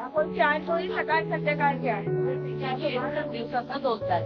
आपण चाय थोडी सकाळ संध्याकाळ घ्या दिवसाचा दोनदा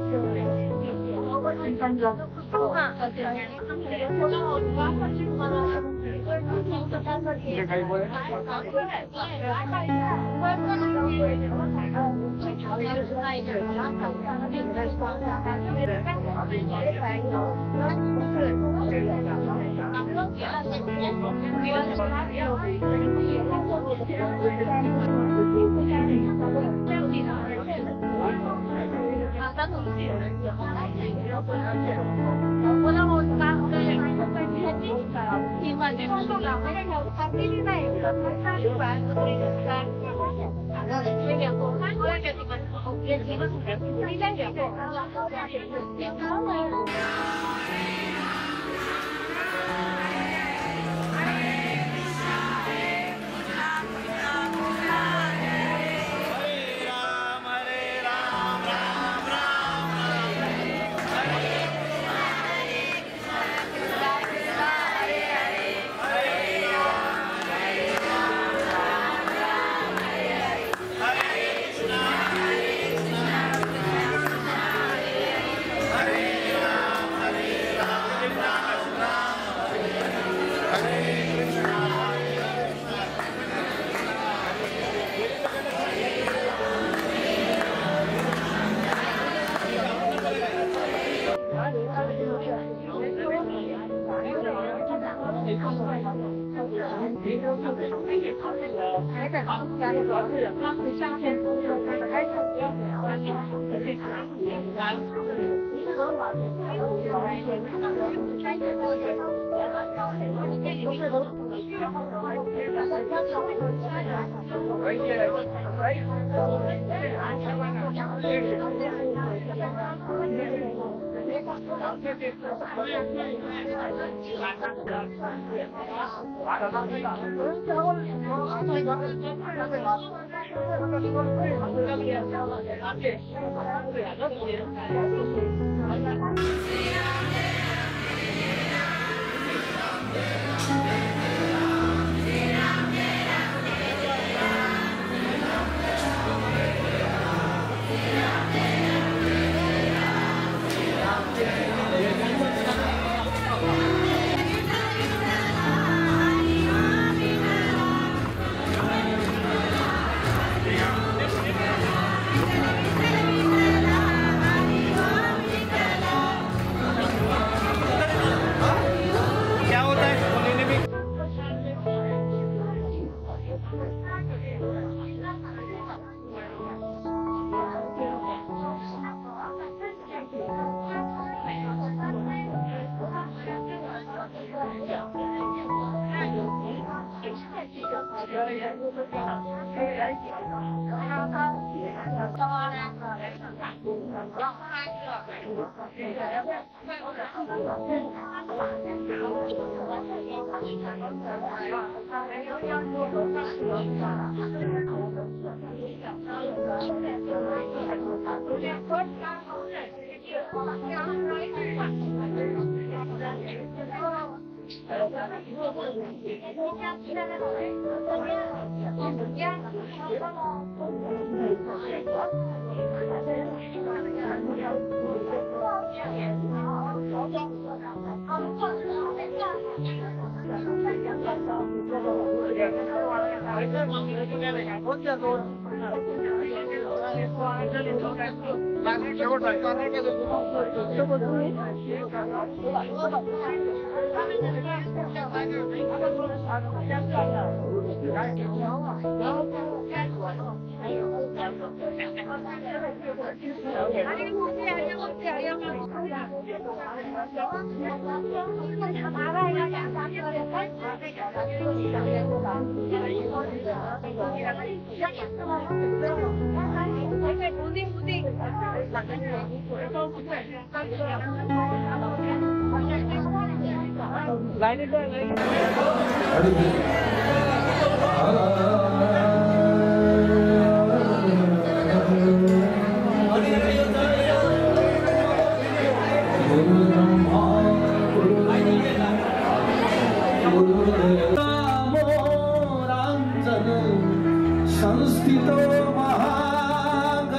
संस्थितो महागणपति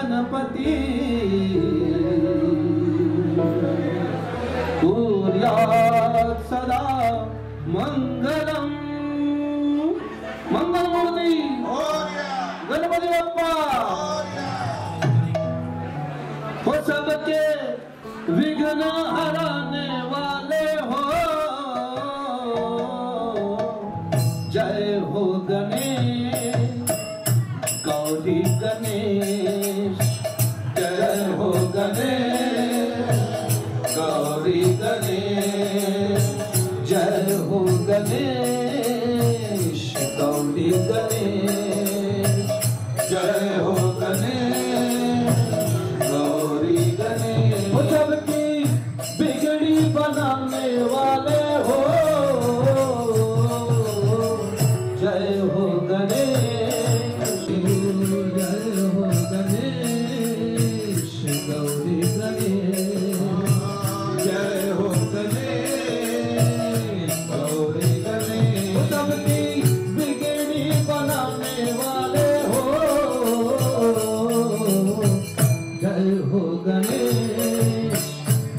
कुर्यात् सदा मंगलम। मंगलमूर्ति गणपति बप्पा हो, सबके विघ्न हराने वाले हो। जय हो गणेश गौरी गणेश, जय हो गणेश गौरी गणेश, जय हो गणेश गौरी गणेश, जय हो गणेश गौरी गणेश। वो सबकी बिगड़ी बनाने वाले हो। जय हो गणेश, जय हो गणेश गौरी गणेश, जय हो गणेश गौरी गणेश। सबकी बिगड़ी बनाने वाले हो। जय हो गणेश,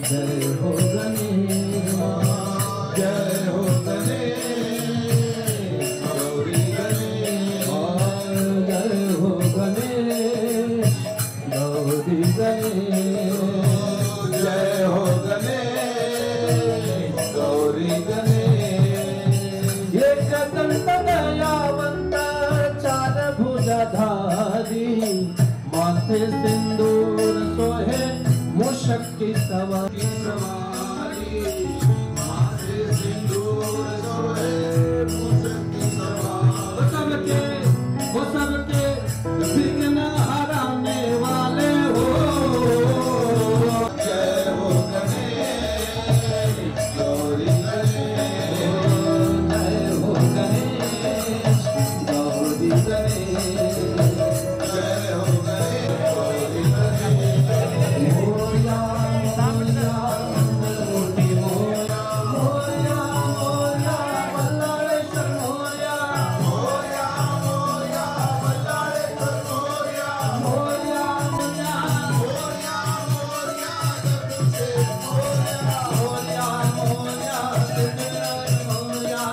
जय हो गणेश, जय हो गणेश गौरी गणेश, जय हो गणेश गौरी गणेश, जय हो गणेश गौरी गणेश। एकदंत दयावंत चार भुजधारी, माथे सिंदूर सोहे मूषक की सवारी, माथे सिंदूर सोहे मूषक की सवारी। वो सबके विघ्न हराने वाले हो। जय हो गणेश गौरी गणेश, जय हो गणेश गौरी गणेश, जय हो गणेश गौरी गणेश। मोरया मोरया मोती मोरया, मोरया मोरया बल्लाळेश्वर मोरया, मोरया मोरया बल्लाळेश्वर मोरया, मोरया मोरया मोरया मोरया मोरया मोरया मोरया मोरया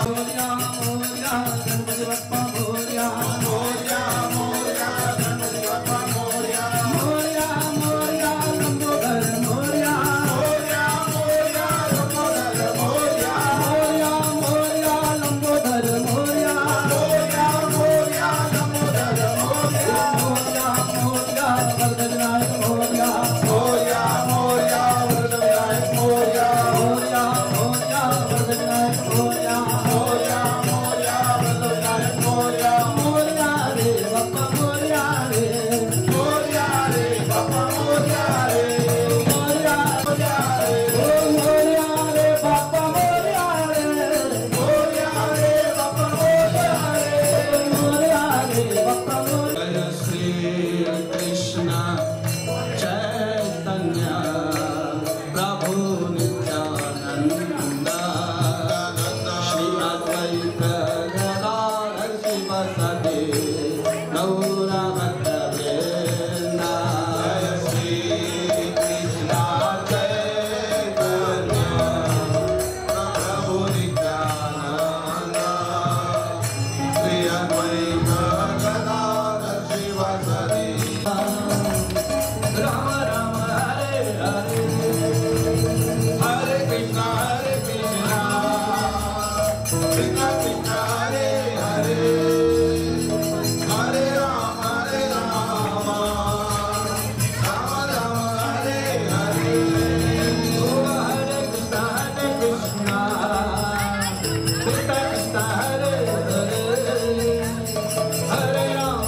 मोरया मोरया गणपती बाप्पा मोरया, मोरया मोरया गणपती बाप्पा मोरया, मोरया मोरया लंबोदर मोरया, मोरया मोरया लंबोदर मोरया, मोरया मोरया लंबोदर मोरया, मोरया मोरया लंबोदर मोरया, मोरया मोरया वरदविनायक मोरया, मोरया मोरया वरदविनायक मोरया, मोरया मोरया वरदविनायक मोरया, मोरया मोरया वरदविनायक मोरया। मोरया रे बाप्पा मोरया रे, मोरया रे बाप्पा मोरया रे, मोरया मोरया रे, ओ मोरया रे बाप्पा मोरया रे, मोरया रे बाप्पा मोरया रे, मोरया रे बाप्पा मोरया। जय श्री कृष्ण चैतन्य प्रभु नित्यानंद, श्री अद्वैत गदाधर शिवसदि गौर भक्तवृंद। जय श्री कृष्ण चैतन्य प्रभु नित्यानंद, श्री अद्वैत गदाधर शिवसदि। राम राम हरे हरे, हरे कृष्ण कृष्ण कृष्ण हरे हरे, हरे राम राम राम हरे हरे। ओ हरे कृष्ण कृष्ण कृष्ण हरे हरे, हरे राम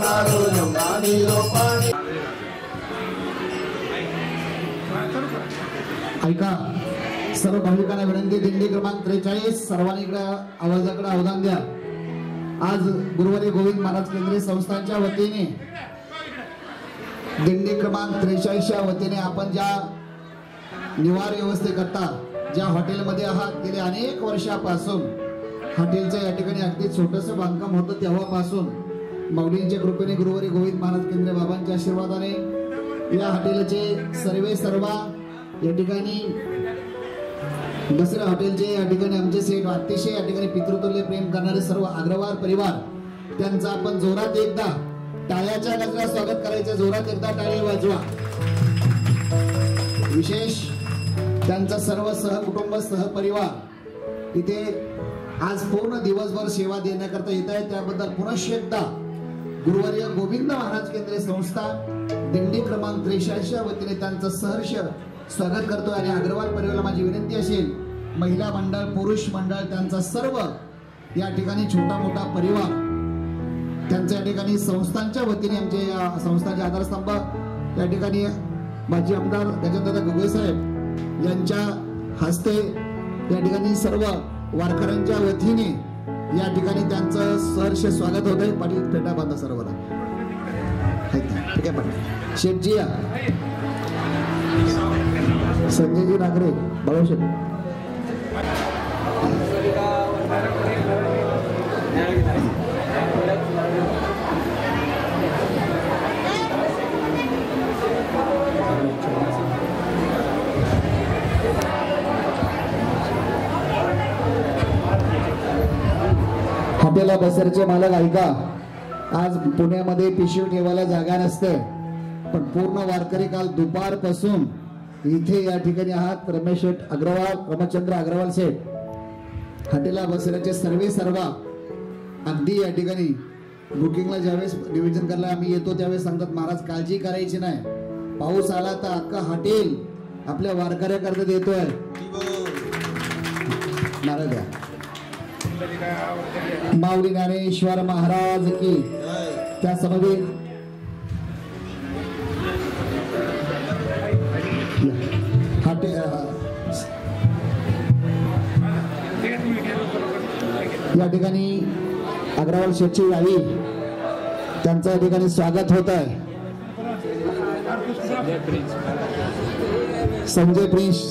कारो यमुना नीरो पाणी. ऐका सर्व भाविकांना विनंती, दिंडी क्रमांक 43 सर्वांनी इकडे आवाजाकडे अवधान द्या. आज गुरुवारी गोविंद महाराज केंद्रीय संस्थांच्या वतीने दिंडी क्रमांक 43च्या वतीने आपण ज्या निवार व्यवस्थेकरता ज्या हॉटेलमध्ये आहात, गेले अनेक वर्षापासून हॉटेलचं या ठिकाणी अगदी छोटंसं बांधकाम होतं, तेव्हापासून माऊलींच्या कृपेने गुरुवारी गोविंद महाराज केंद्रीय बाबांच्या आशीर्वादाने या हॉटेलचे सर्व या ठिकाणी दसरा हॉटेलचे या ठिकाणी आमचे सेठ अतिशय या ठिकाणी पितृतुल्य प्रेम करणारे सर्व अग्रवाल परिवार, त्यांचा आपण जोरात एकदा टाळ्याच्या गजरात स्वागत करायचं. जोरात एकदा टाळी वाजवा. विशेष त्यांचा सर्व सहकुटुंब सहपरिवार इथे आज पूर्ण दिवसभर सेवा देण्याकरता येत आहे. त्याबद्दल पुनश्च एकदा गुरुवारी गोविंद महाराज केंद्रीय संस्था दिंडी क्रमांक 43च्या वतीने त्यांचं सहर्ष स्वागत करतो. आणि अग्रवाल परिवाराला माझी विनंती असेल, महिला मंडळ, पुरुष मंडळ, त्यांचा सर्व या ठिकाणी छोटा मोठा परिवार, त्यांच्या या ठिकाणी संस्थांच्या वतीने आमचे या संस्थांचे आधारस्तंभ या ठिकाणी माजी आमदार गजेंद्रदादा गवई साहेब यांच्या हस्ते या ठिकाणी सर्व वारकऱ्यांच्या वतीने या ठिकाणी त्यांचं सहर्ष स्वागत होत आहे. पाटील फेटा बांधा सर्वांना. ठीक आहे पाटील. शेठजी या, संजयजी नागरे, बाळूशेठ. हॉटेल बसरचे मालक ऐका, आज पुण्यामध्ये पिशवी ठेवायला जागा नसते, पण पूर्ण वारकरी काल दुपारपासून इथे या ठिकाणी आहात. रमेश शेठ अग्रवाल, रामचंद्र अग्रवाल शेठ हॉटेला बसऱ्याचे सर्व अगदी या ठिकाणी बुकिंगला ज्यावेळेस नियोजन करायला आम्ही येतो त्यावेळेस सांगतात, महाराज काळजी करायची नाही, पाऊस आला तर अख्खा हॉटेल आपल्या वारकऱ्याकरता देतोय. नारळ द्या. माऊली ज्ञानेश्वर महाराज की. त्या समवेत या ठिकाणी अग्रवाल शेठची आई, त्यांचं या ठिकाणी स्वागत होत आहे. संजय प्रिन्स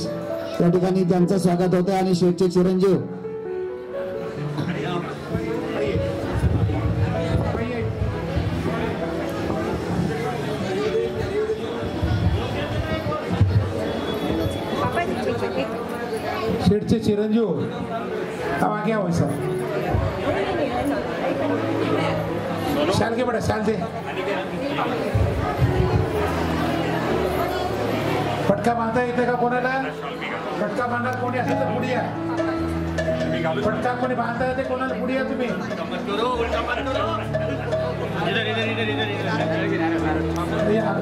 या ठिकाणी त्यांचं स्वागत होत आहे आणि शेठचे चिरंजीव शेठचे चिरंजीव अब आगे आओ सर. शाल के बड़ा शाल दे. फटका बांधता येते का कोणाला? फटका बांधणार कोणी असेल तर पुढे या. फटका कोणी बांधता येते कोणाला? पुढे या तुम्ही.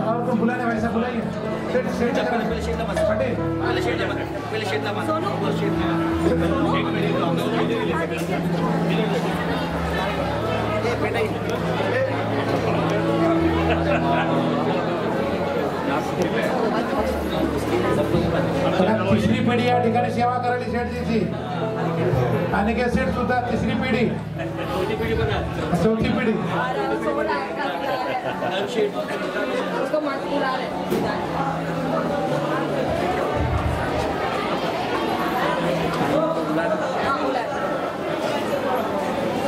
और तुम बुलाने वैसा बुलाइए. शेठ शेठ पटेल तिसरी पिढी या ठिकाणी सेवा करायला शेठजीची. आणि काय सेठ सुद्धा तिसरी पिढी, चौथी पिढी.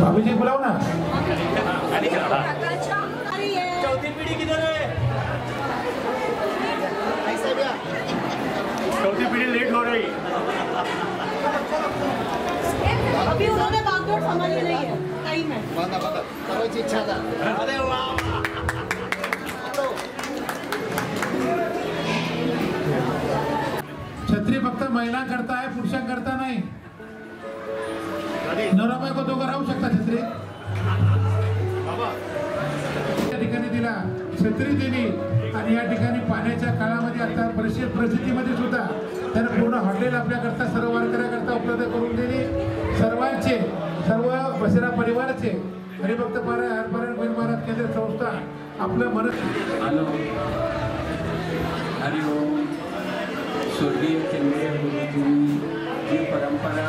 भाभी जी बुलाओ ना. चौथी पीढ़ी किधर है? चौथी पीढ़ी लेट हो रही. अभी उन्होंने बागडोर समझी नहीं है. टाइम है. करायची इच्छा था. अरे वाह. छत्री फक्त महिला करता आहे, पुरुषांकरता नाही. नवरा बायको दोघं राहू शकता छत्री. त्या ठिकाणी दिला छत्री दिली आणि या ठिकाणी पाण्याच्या काळामध्ये आता परिस्थितीमध्ये सुद्धा त्यानं पूर्ण हॉटेल आपल्याकरता सर्व वारकऱ्याकरता उपलब्ध करून दिली. सर्वांचे सर्व बसेरा परिवाराचे हरिभक्त पारायण महाराज केंद्र संस्था आपलं मन हॅलो हरिओम. स्वर्गीय चंद्र गुरुजींनी जी परंपरा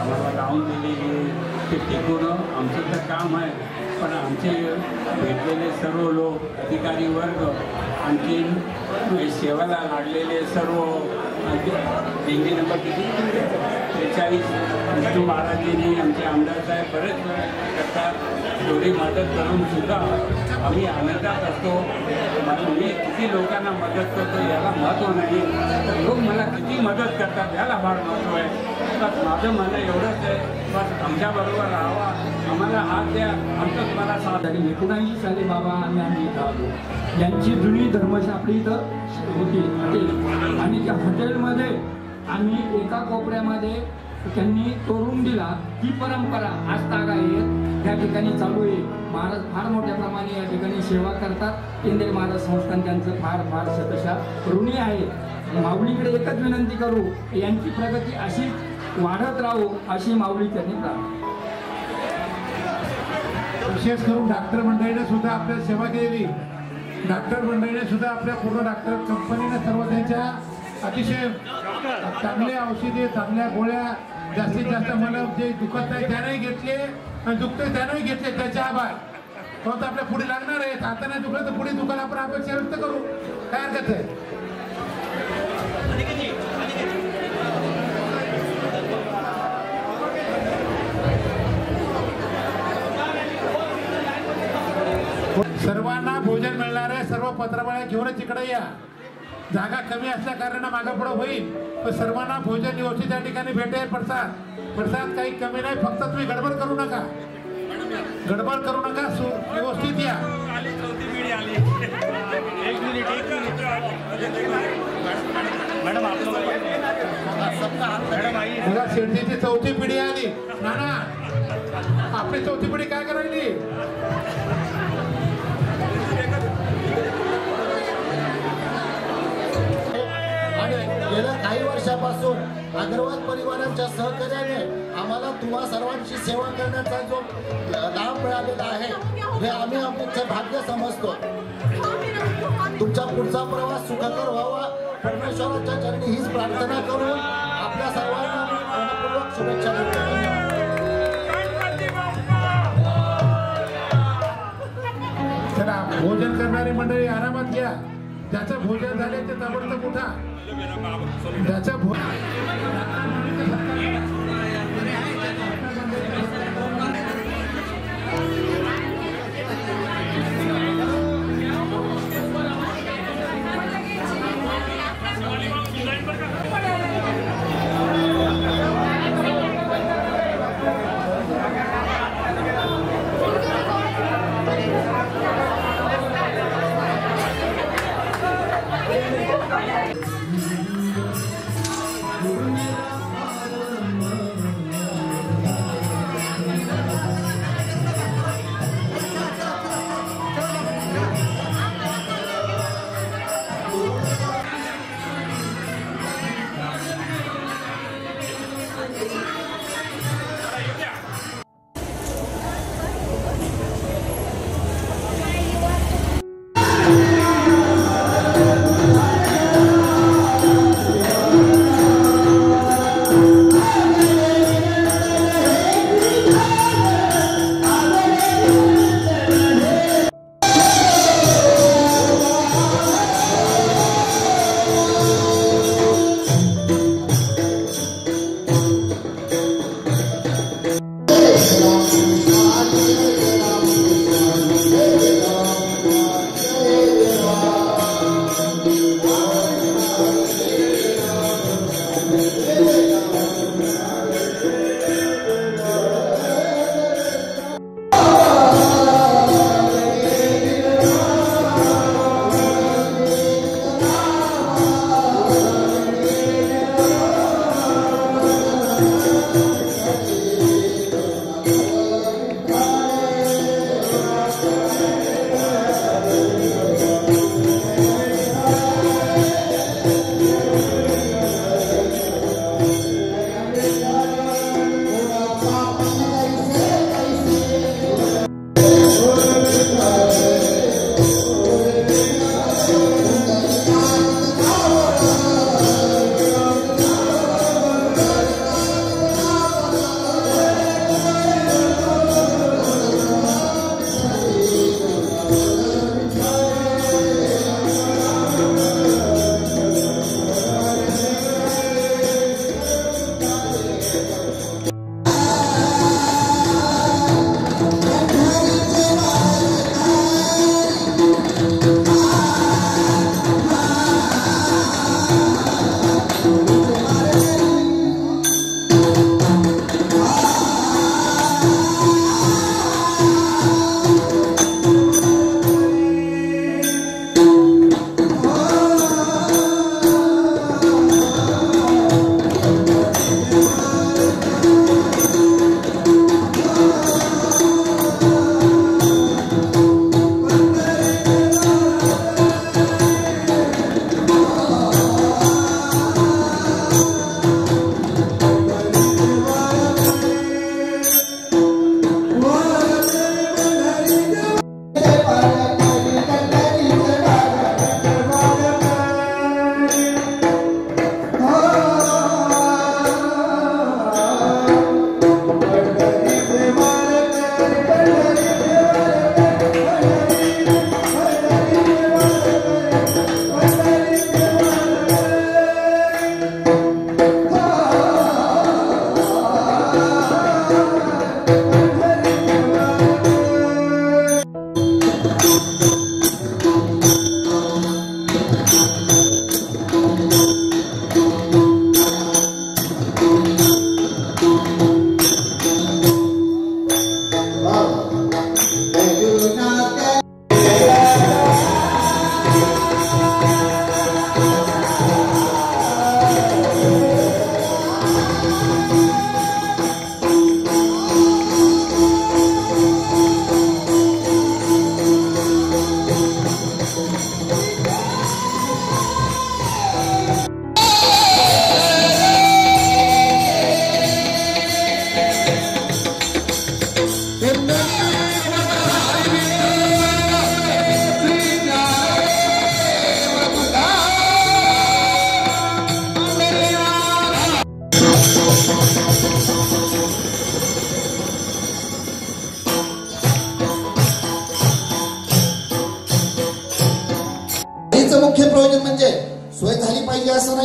आम्हाला लावून दिलेली आहे ते टिकवणं आमचं तर काम आहे. पण आमचे भेटलेले सर्व लोक अधिकारी वर्ग आणखीन सेवाला लागलेले सर्व दिंडी नंबर किती 43 विष्णू महाराजांनी आमचे आमदार साहेब बरेच करतात. थोडी मदत करून सुद्धा आम्ही आनंदात असतो. मी किती लोकांना मदत करतो याला महत्त्व नाही, तर लोक मला किती मदत करतात याला फार महत्त्व आहे. बस माझं म्हणणं एवढंच आहे, बस आमच्याबरोबर राहावा, आम्हाला हात द्या, आमचं तुम्हाला साथ. 19 साली बाबा आम्ही इथं आलो. यांची जुनी धर्मशाळा आपली इथं होती हॉटेल, आणि त्या हॉटेलमध्ये आम्ही एका कोपऱ्यामध्ये त्यांनी तोरून दिला. ही परंपरा आज तागा येत त्या ठिकाणी चालू आहे. महाराज फार मोठ्या प्रमाणे या ठिकाणी सेवा करतात. केंद्रीय महाराज संस्थान त्यांचं फार फार शतशः ऋणी आहे. माऊलीकडे एकच विनंती करू, यांची प्रगती अशी वाढत राहू अशी माऊली त्यांनी प्रार्थना. विशेष करून डॉक्टर मंडळीने सुद्धा आपल्या सेवा केलेली. डॉक्टर मंडळीने सुद्धा आपल्या पूर्ण डॉक्टर कंपनीने सर्व त्यांच्या अतिशय चांगल्या औषधे, चांगल्या गोळ्या, जास्तीत जास्त मला जे दुखत नाही त्यानेही घेतले आणि दुखते त्यानेही घेतले. त्याचे आभार. तो तर आपल्या पुढे लागणार आहे. आता नाही दुखलं तर पुढे दुखायला आपण अपेक्षा व्यक्त करू, काय हरकत आहे. सर्वांना भोजन मिळणार आहे. सर्व पत्रवाळ्या घेऊनच इकडे या. जागा कमी असल्या कारणाने मागं पुढं होईल, पण सर्वांना भोजन व्यवस्थित त्या ठिकाणी भेटेल. प्रसाद काही कमी नाही. फक्त तुम्ही गडबड करू नका, व्यवस्थित या. मला शेतीची 4थी पिढी आली. नाना आपली 4थी पिढी काय करायली. गेल्या काही वर्षापासून अग्रवाल परिवारांच्या सहकार्याने आम्हाला तुम्हा सर्वांची सेवा करण्याचा जो लाभ मिळालेला आहे हे आम्ही आमचं भाग्य समजतो. तुमचा पुढचा प्रवास सुखकर व्हावा परमेश्वराच्या चरणी हीच प्रार्थना करून आपल्या सर्वांना मनपूर्वक शुभेच्छा देतो. चला, भोजन करणारी मंडळी आरामात घ्या. ज्याचं भोजन झाले ते ताबडतोब उठा. ज्याचं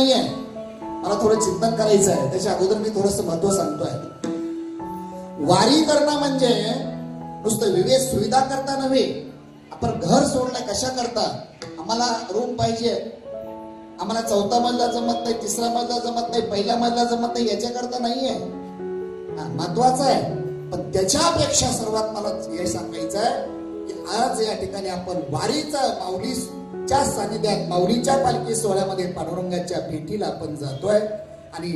नाहीये, मला थोडं चिंतन करायचं आहे. त्याच्या अगोदर मी थोडस महत्व सांगतोय. वारी करणं म्हणजे नुसतं विवेक सुविधा करता नव्हे. आपण घर सोडलंय कशा करता? आम्हाला रूम पाहिजे, आम्हाला 4था मजला जमत नाही, 3रा मजला जमत नाही, 1ला मजला जमत नाही, याच्याकरता नाहीये. महत्वाचं आहे. पण त्याच्यापेक्षा सर्वात मला हे सांगायचं आहे की आज या ठिकाणी आपण वारीचा माऊलीच्या सानिध्यात, माऊलीच्या पालखी सोहळ्यामध्ये पांडुरंगाच्या भेटीला आपण जातोय. आणि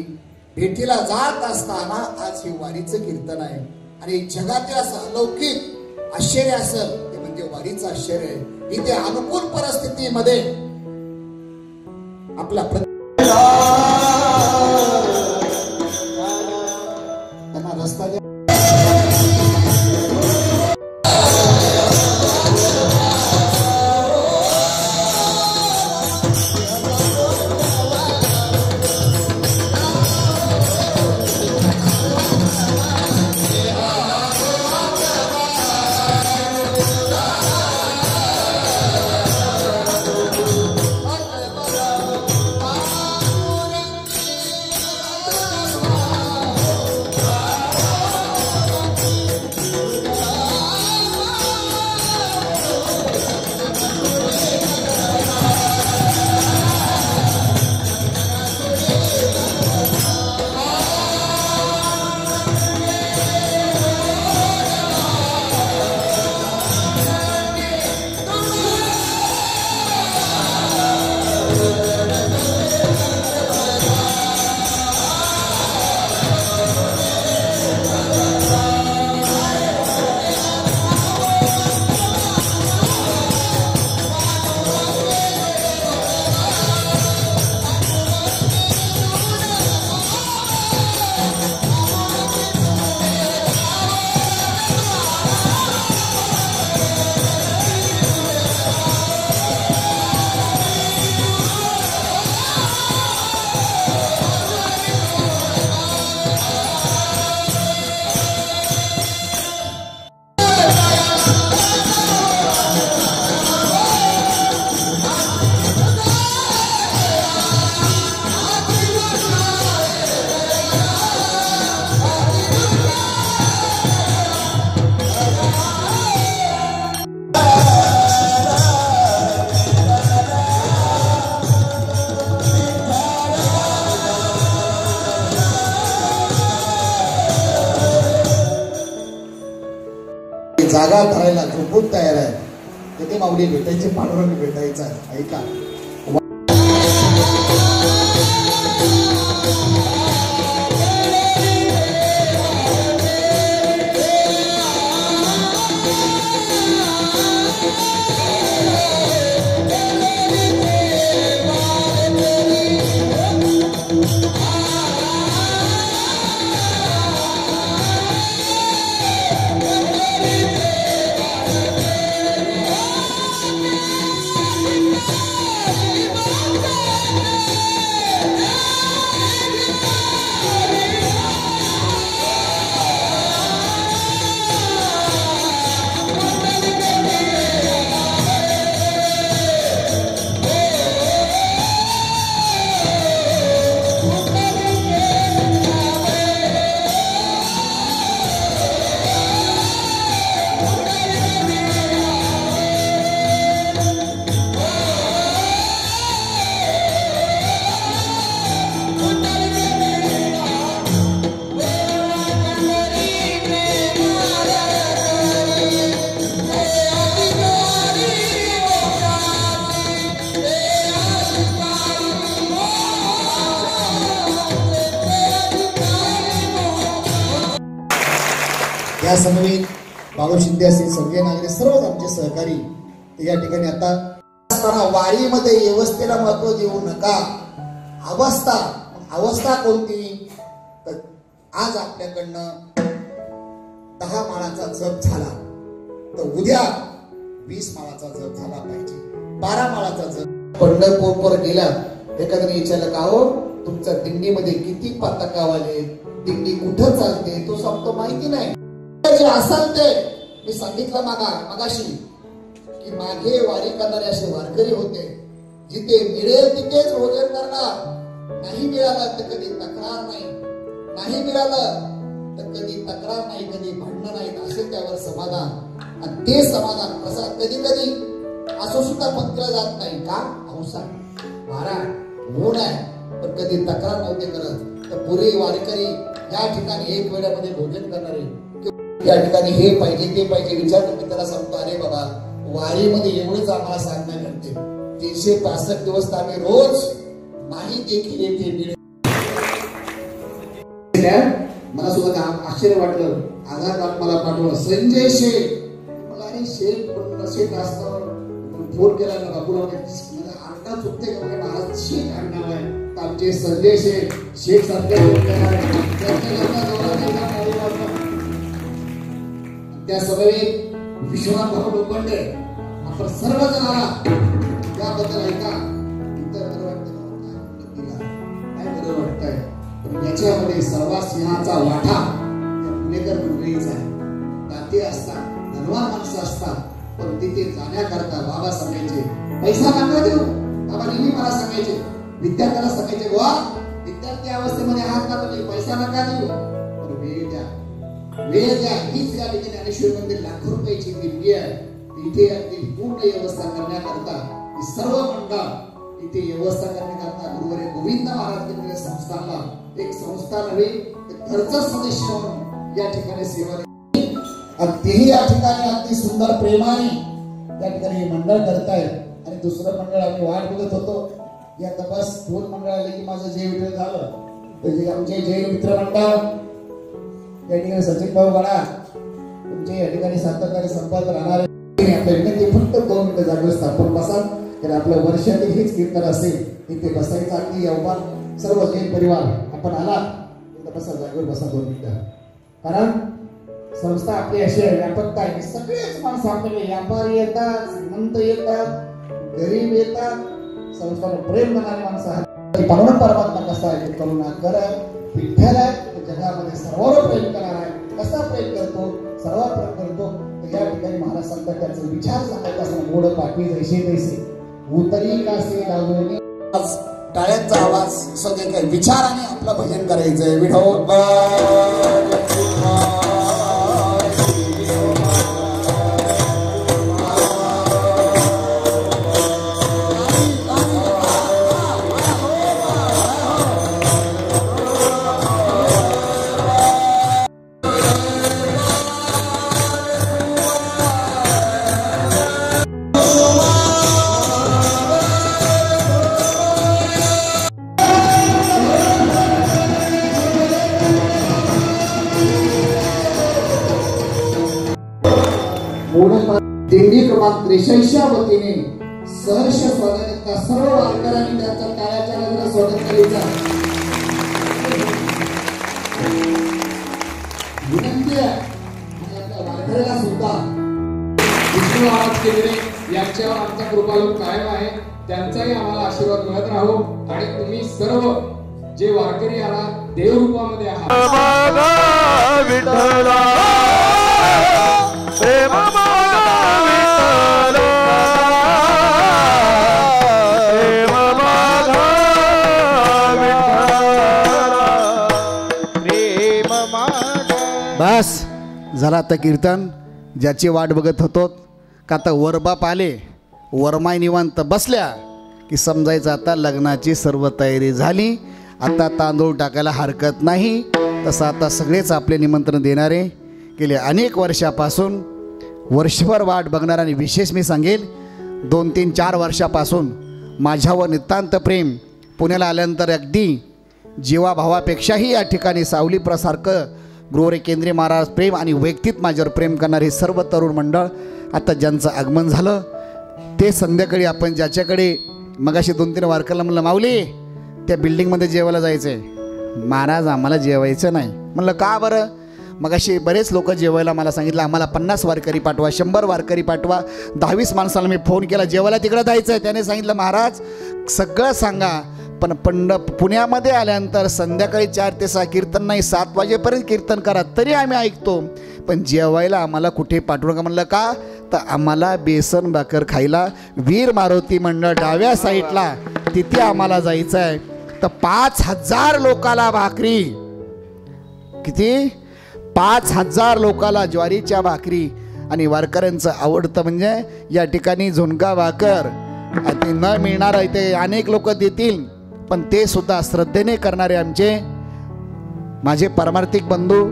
भेटीला जात असताना आज हे वारीचं कीर्तन आहे. आणि जगातील असं अलौकिक आश्चर्य असेल ते म्हणजे वारीचं आश्चर्य आहे. इथे अनुकूल परिस्थितीमध्ये आपला त्यांना रस्ता जागा धरायला झोपून तयार आहे. तिथे माऊली भेटायचे, पांडुरंग भेटायचा आहे. ऐका, या समवेत बाळू शिंदे असतील, संजय नागरे, सर्वच आमचे सहकारी ते या ठिकाणी आता असताना वारीमध्ये व्यवस्थेला महत्व देऊ नका. अवस्था कोणती? तर आज आपल्याकडनं 10 माळाचा जप झाला तर उद्या 20 माळाचा जप झाला पाहिजे, 12 माळाचा जप. पंढरपूरवर गेला एखाद्याने विचारलं का हो तुमच्या दिंडीमध्ये किती पताकावाले, दिंडी कुठं चालते, तो सांगतो माहिती नाही. जे असाल ते मी सांगितलं मागाशी की मागे वारी करणारे असे वारकरी होते, जिथे मिळेल तिथेच भोजन करणार, नाही मिळालं तर कधी तक्रार नाही, नाही मिळालं तर कधी तक्रार नाही, कधी भांडणं नाहीत, असे त्यावर समाधान. आणि ते समाधान प्रसाद कधी कधी असं सुद्धा पत्र जात नाही का हौसा महाराज ऊन आहे, पण कधी तक्रार नव्हते करत. तर पुरे वारकरी या ठिकाणी एक वेळामध्ये भोजन करणारे, या ठिकाणी हे पाहिजे ते पाहिजे विचारतो. मी त्याला सांगतो अरे बाबा वारीमध्ये एवढंच आम्हाला साधना करते, 365 दिवस तर आम्ही रोज नाही देखील येते. मला सुद्धा आश्चर्य वाटलं. आधार कार्ड मला पाठवलं संजय शेख. मला अरे शेख पण शेख असतं फोन केला ना बापूला आडनाव चुकते का म्हणजे महाराज शेख आडनाव आहे. तर आमचे संजय शेख शेख सारखे त्या समवेत विश्वनाथ भाऊ लोखंडे आपण सर्वजण आला त्याबद्दल ऐका. इतर बरं वाटतं काय बरं वाटतंय, पण याच्यामध्ये सर्वात सिंहाचा वाटा पुणेकर मंडळीचा आहे. दाते असतात, धनवान माणसं असतात, पण तिथे जाण्याकरता बाबा सांगायचे पैसा नका देऊ. बाबा नेहमी मला सांगायचे, विद्यार्थ्याला सांगायचे वा विद्यार्थी अवस्थेमध्ये आहात ना तुम्ही पैसा नका देऊ, पण वेळ द्या, वेळ द्या. हीच या ठिकाणी ज्ञानेश्वर मंदिर लाखो रुपयाची देणगी आहे. तिथे अगदी पूर्ण व्यवस्था करण्याकरता सर्व मंडळ इथे व्यवस्था करण्याकरता गुरुवर्य गोविंद महाराज केंद्रीय संस्थानला एक संस्था नव्हे तर घरचा सदस्य म्हणून या ठिकाणी सेवा तेही या ठिकाणी अगदी सुंदर प्रेमाने या ठिकाणी मंडळ करतायत. आणि दुसरं मंडळ आम्ही वाट बघत होतो. या तपास 2 मंडळ आले की माझं जय विठ्ठल झालं. तर आमचे जैन मित्र मंडळ या ठिकाणी सचिन भाऊ गडा तुमचे या ठिकाणी सातत्याने संपर्क राहणार आहे. आपल्या विनंती फक्त 2 मिनिटं जागेवर स्थापन बसा. तर आपलं वर्षातील हेच कीर्तन असेल इथे बसायचं. अगदी अवमान सर्व जैन परिवार आपण आला बसा, जागेवर बसा 2 मिनिटं. कारण संस्था आपली अशी आहे व्यापकता आहे. सगळेच माणसं आपल्याकडे व्यापारी येतात, श्रीमंत येतात, गरीब येतात, संस्थावर प्रेम करणारे माणसं आहेत. पावन परमात्मा कसा आहे करुणा कर विठ्ठल आहे जगामध्ये सर्वांवर प्रेम करणार आहे. कसा प्रेम करतो, सर्वात प्रेम करतो. तर या ठिकाणी महाराज सांगतात त्याचा विचार सांगायचा असं गोड पाठी जैसे तैसे उतरी कासे लागून टाळ्यांचा आवाज सगळे काही विचाराने आपलं भजन करायचंय. विठोबा दिंडी क्रमांक 63 वतीने सहर्ष स्वागत सर्व वारकऱ्यांनी त्यांच्या टाळ्याच्या नजरेने स्वागत करायचं. विनंती आहे वारकऱ्याला सुद्धा विष्णू आवाज केलेले यांच्यावर आमचा कृपालोक कायम आहे. त्यांचाही आम्हाला आशीर्वाद मिळत राहो. आणि तुम्ही सर्व जे वारकरी आला देव रूपामध्ये आहात विठ्ठला प्रेम बस झाला आता कीर्तन. ज्याची वाट बघत होतो का आता वरबाप आले, वरमाय निवांत बसल्या की समजायचं आता लग्नाची सर्व तयारी झाली. आता तांदूळ टाकायला हरकत नाही. तसं आता सगळेच आपले निमंत्रण देणारे गेले अनेक वर्षापासून वर्षभर वाट बघणार. आणि विशेष मी सांगेल 2, 3, 4 वर्षापासून माझ्यावर नितांत प्रेम. पुण्याला आल्यानंतर अगदी जीवाभावापेक्षाही या ठिकाणी सावलीप्रसारखं गुरुवर्य केंद्रीय महाराज प्रेम आणि वैयक्तिक माझ्यावर प्रेम करणारे सर्व तरुण मंडळ आता ज्यांचं आगमन झालं ते संध्याकाळी आपण ज्याच्याकडे मगाशी 2-3 वारकऱ्याला म्हणलं माऊली त्या बिल्डिंगमध्ये जेवायला जायचं आहे. महाराज आम्हाला जेवायचं नाही. म्हणलं का बरं? मगाशी बरेच लोक जेवायला मला सांगितलं आम्हाला 50 वारकरी पाठवा, 100 वारकरी पाठवा. 10-20 माणसाला मी फोन केला जेवायला तिकडं जायचं आहे. त्याने सांगितलं महाराज सगळं सांगा पण पुण्यामध्ये आल्यानंतर संध्याकाळी 4 ते 6 कीर्तन नाही 7 वाजेपर्यंत कीर्तन करा तरी आम्ही ऐकतो, पण जेवायला आम्हाला कुठे पाठवू नका. म्हणलं का? तर आम्हाला बेसन भाकर खायला वीर मारुती मंडळ डाव्या साईडला तिथे आम्हाला जायचं आहे. तर 5000 लोकाला भाकरी, किती 5000 लोकाला ज्वारीच्या भाकरी. आणि वारकऱ्यांचं आवडतं म्हणजे या ठिकाणी झुणका भाकर. ते न मिळणार इथे अनेक लोक देतील, पण ते सुद्धा श्रद्धेने करणारे आमचे माझे परमार्थिक बंधू.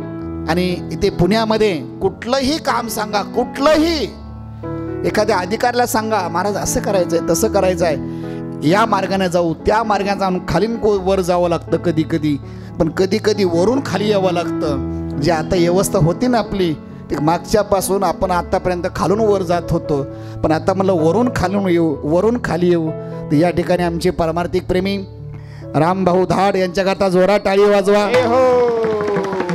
आणि इथे पुण्यामध्ये कुठलंही काम सांगा, कुठलंही एखाद्या अधिकाऱ्याला सांगा महाराज असं करायचंय तसं करायचंय, या मार्गाने जाऊ त्या मार्गाने जाऊन खालीन वर जावं लागतं कधी कधी, पण कधी कधी वरून खाली यावं लागतं. जे आता व्यवस्था होती ना आपली ते मागच्यापासून आपण आतापर्यंत खालून वर जात होतो, पण आता म्हणलं वरून खालून येऊ, वरून खाली येऊ. तर या ठिकाणी आमचे परमार्थिक प्रेमी रामभाऊ धाड यांच्याकरता जोरात टाळी वाजवा.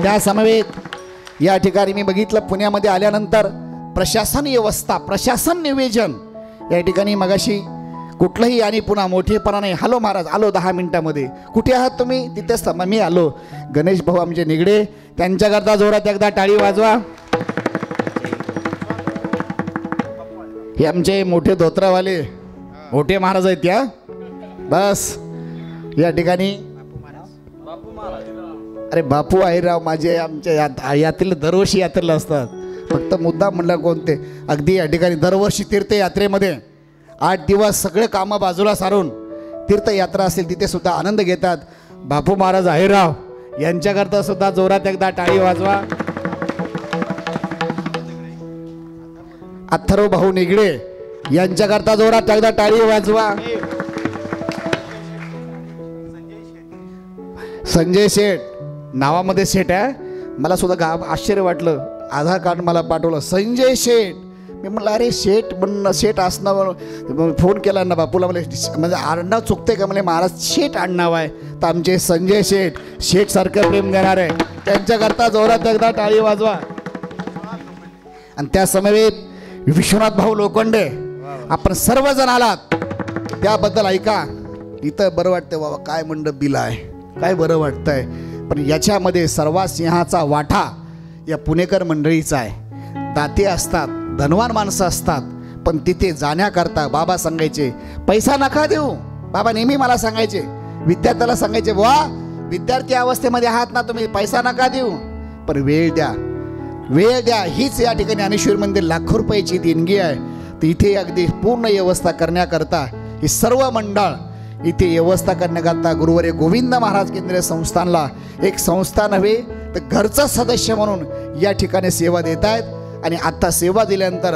त्या समवेत या ठिकाणी मी बघितलं पुण्यामध्ये आल्यानंतर प्रशासन व्यवस्था, प्रशासन नियोजन या ठिकाणी मगाशी कुठलंही आणि पुन्हा मोठेपणा नाही. हॅलो महाराज आलो 10 मिनिटामध्ये, कुठे आहात तुम्ही, तिथेच थांबा मी आलो. गणेश भाऊ आमचे निगडे त्यांच्याकरता जोरात एकदा टाळी वाजवा. हे आमचे मोठे धोत्रावाले मोठे महाराज आहेत त्या. बस या ठिकाणी अरे बापू आहिराव माझे आमच्या यात्रेला दरवर्षी यात्रेला असतात. फक्त मुद्दा म्हणला कोणते, अगदी या ठिकाणी दरवर्षी तीर्थयात्रेमध्ये 8 दिवस सगळे कामं बाजूला सारून तीर्थयात्रा असेल तिथे सुद्धा आनंद घेतात. बापू महाराज आहिराव यांच्याकरता सुद्धा जोरात एकदा टाळी वाजवा. अथर्व भाऊ निगडे यांच्याकरता जोरात एकदा टाळी वाजवा. संजय शेठ नावामध्ये शेठ आहे, मला सुद्धा आश्चर्य वाटलं. आधार कार्ड मला पाठवलं संजय शेठ. मी म्हणलं अरे शेठ म्हणणं शेठ असणं, फोन केला ना बापूला, म्हणजे आडनाव चुकते का, म्हणजे महाराज शेठ आडनाव आहे. तर आमचे संजय शेठ, शेठ सारखं प्रेम देणार आहे, त्यांच्याकरता जोरात एकदा टाळी वाजवा. आणि त्या समवेत विश्वनाथ भाऊ लोखंडे आपण सर्वजण आलात त्याबद्दल ऐका. इथं बरं वाटतं बाबा, काय मंडप दिला आहे, काय बरं वाटतंय. पण याच्यामध्ये सर्वात सिंहाचा वाटा या पुणेकर मंडळीचा आहे. दाते असतात, धनवान माणसं असतात, पण तिथे जाण्याकरता बाबा सांगायचे पैसा नका देऊ. बाबा नेहमी मला सांगायचे, विद्यार्थ्याला सांगायचे वा विद्यार्थी अवस्थेमध्ये आहात ना तुम्ही, पैसा नका देऊ पण वेळ द्या, वेळ द्या. हीच या ठिकाणी ज्ञानेश्वर मंदिर लाखो रुपयाची देणगी आहे. तर इथे अगदी पूर्ण व्यवस्था करण्याकरता ही सर्व मंडळ इथे व्यवस्था करण्याकरता गुरुवर्य गोविंद महाराज केंद्रीय संस्थानला एक संस्था नव्हे तर घरचा सदस्य म्हणून या ठिकाणी सेवा देत आहेत. आणि आत्ता सेवा दिल्यानंतर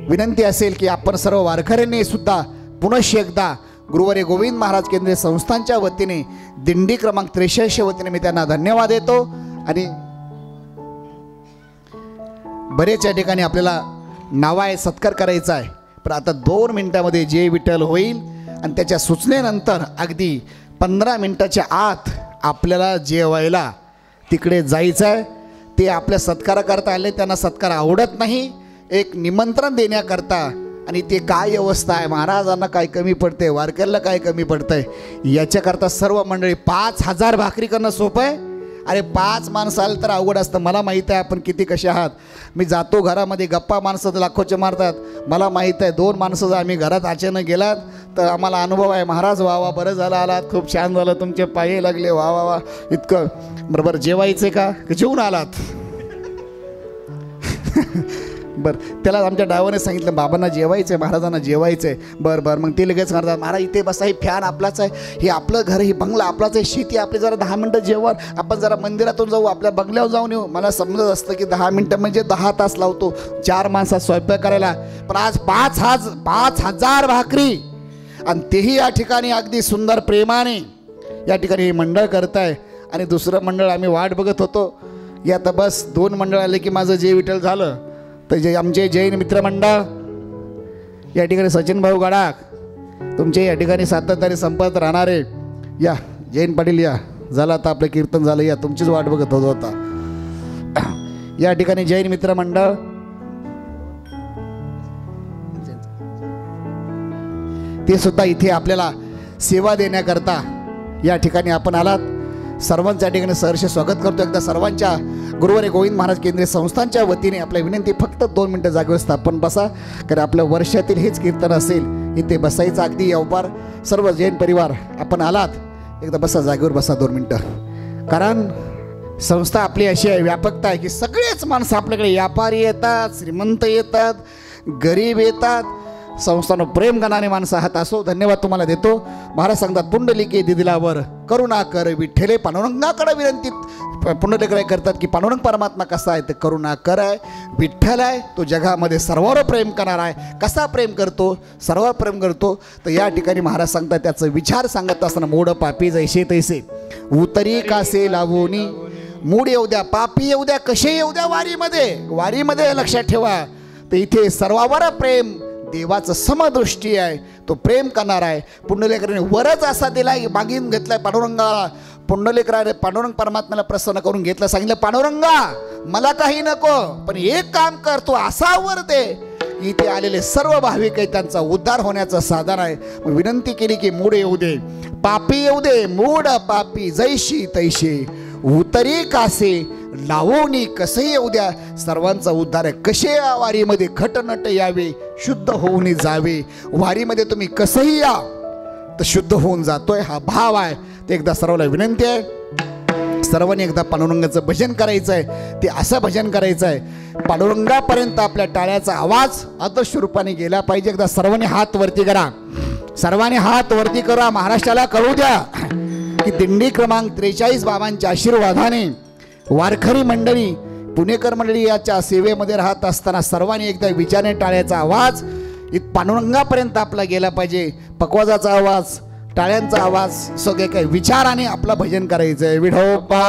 विनंती असेल की आपण सर्व वारकऱ्यांनी सुद्धा पुनश्च एकदा गुरुवर्य गोविंद महाराज केंद्रीय संस्थानच्या वतीने दिंडी क्रमांक 63 वतीने मी त्यांना धन्यवाद देतो. आणि बरेच या ठिकाणी आपल्याला नावा आहे सत्कार करायचा आहे, पण आता 2 मिनिटामध्ये जे विठ्ठल होईल आणि त्याच्या सूचनेनंतर अगदी 15 मिनिटाच्या आत आपल्याला जेवायला तिकडे जायचं आहे. ते आपल्या सत्काराकरता आले, त्यांना सत्कार आवडत नाही, एक निमंत्रण देण्याकरता. आणि ते काय व्यवस्था आहे, महाराजांना काय कमी पडते, वारकऱ्याला काय कमी पडतंय, याच्याकरता सर्व मंडळी 5000 भाकरी करणं सोपं आहे. अरे 5 माणसं आलं तर अवघड असतं. मला माहीत आहे आपण किती कसे आहात. मी जातो घरामध्ये, गप्पा माणसं लाखोचे मारतात, मला माहीत आहे. 2 माणसं जर आम्ही घरात अचानक गेलात तर आम्हाला अनुभव आहे. महाराज वा वा बरं झालं आलात, खूप छान झालं, तुमचे पाये लागले, वा वा वा इतकं. बरोबर जेवायचे का जेवून आलात बरं, त्याला आमच्या ड्रायव्हरने सांगितलं बाबांना जेवायचं आहे, महाराजांना जेवायचं आहे. बरं बरं, मग ते लगेच म्हणतात महाराज इथे बसा, ही फॅन आपलाच आहे, हे आपलं घर, ही बंगला आपलाच आहे, शेती आपली, जरा 10 मिनटं जेवण, आपण जरा मंदिरातून जाऊ, आपल्या बंगल्यावर जाऊन येऊ. मला समजत असतं की 10 मिनटं म्हणजे 10 तास लावतो 4 माणसात स्वयंपाक करायला. पण आज 5000 भाकरी, आणि तेही या ठिकाणी अगदी सुंदर प्रेमाने या ठिकाणी हे मंडळ करत आहे. आणि दुसरं मंडळ आम्ही वाट बघत होतो. या तर बस 2 मंडळ आले की माझं जे विठ्ठल झालं. तर जे आमचे जैन मित्रमंडळ या ठिकाणी सचिन भाऊ गडाख, तुमचे या ठिकाणी सातत्याने संपर्क राहणारे या जैन पाटील या, झालं आता आपलं कीर्तन झालं, या तुमचीच वाट बघत होतो आता. या ठिकाणी जैन मित्रमंडळ ते सुद्धा इथे आपल्याला सेवा देण्याकरता या ठिकाणी आपण आलात. सर्वांच्या ठिकाणी सहर्ष स्वागत करतो. एकदा सर्वांच्या गुरुवर्य गोविंद महाराज केंद्रीय संस्थांच्या वतीने आपल्या विनंती, फक्त 2 मिनटं जागेवर स्थापन बसा, कारण आपल्या वर्षातील हेच कीर्तन असेल. इथे बसायचं अगदी अवपार सर्व जैन परिवार आपण आलात. एकदा बसा, जागेवर बसा 2 मिनटं. कारण संस्था आपली अशी आहे, व्यापकता आहे की सगळेच माणसं आपल्याकडे, व्यापारी येतात, श्रीमंत येतात, गरीब येतात, संस्थानं प्रेम करणारे माणसं आहात. असो, धन्यवाद तुम्हाला देतो. महाराज सांगतात पुंडलिके दिदिलावर करुणा कर विठ्ठले. पांडुरंगाकडे विनंती पुंडलिकडे करतात की पांडुरंग परमात्मा कसा आहे, तर करुणा कर आहे, विठ्ठल आहे, तो जगामध्ये सर्वांवर प्रेम करणार आहे. कसा प्रेम करतो, सर्वांवर प्रेम करतो. तर या ठिकाणी महाराज सांगतात त्याचं विचार सांगत असताना, मोड पापी जैसे तैसे उतरी कासे लावोनी. मूड येऊ द्या, पापी येऊ द्या, कसे येऊ द्या, वारीमध्ये लक्षात ठेवा. तर इथे सर्वावर प्रेम, देवाचं समदृष्टी आहे, तो प्रेम करणार आहे. पुंडलिकाने वरच असा दिलाय, मागून घेतलाय पांडुरंगाला. पुंडलिकाने पांडुरंग परमात्म्याला प्रसन्न करून घेतलं, सांगितलं पांडुरंगा मला काही नको, पण एक काम कर, तू असा वर दे. इथे आलेले सर्व भाविक आहे, त्यांचा उद्धार होण्याचं साधन आहे. मग विनंती केली की मूड येऊ दे, पापी येऊ दे, मूड पापी जैशी तैशी उतरी कासे लावोनी. कसंही येऊ द्या, सर्वांचा उद्धार आहे. कसे या वारीमध्ये खटनट यावे, शुद्ध होऊन जावे. वारीमध्ये तुम्ही कसंही या तर शुद्ध होऊन जातोय, हा भाव आहे. ते एकदा सर्वांना विनंती आहे, सर्वांनी एकदा पांडुरंगाचं भजन करायचं आहे. ते असं भजन करायचं आहे, पांडुरंगापर्यंत आपल्या टाळ्याचा आवाज आदर्श रूपाने गेला पाहिजे. एकदा सर्वांनी हात वरती करा, सर्वांनी हात वरती करा. महाराष्ट्राला कळू द्या की दिंडी क्रमांक 43 बाबांच्या आशीर्वादाने वारकरी मंडळी, पुणेकर मंडळी याच्या सेवेमध्ये राहत असताना सर्वांनी एकदा विचारणे टाळ्याचा आवाज पांडुरंगापर्यंत आपला गेला पाहिजे. पकवाजाचा आवाज, टाळ्यांचा आवाज, सगळे काही विचाराने आपलं भजन करायचं आहे. विठोबा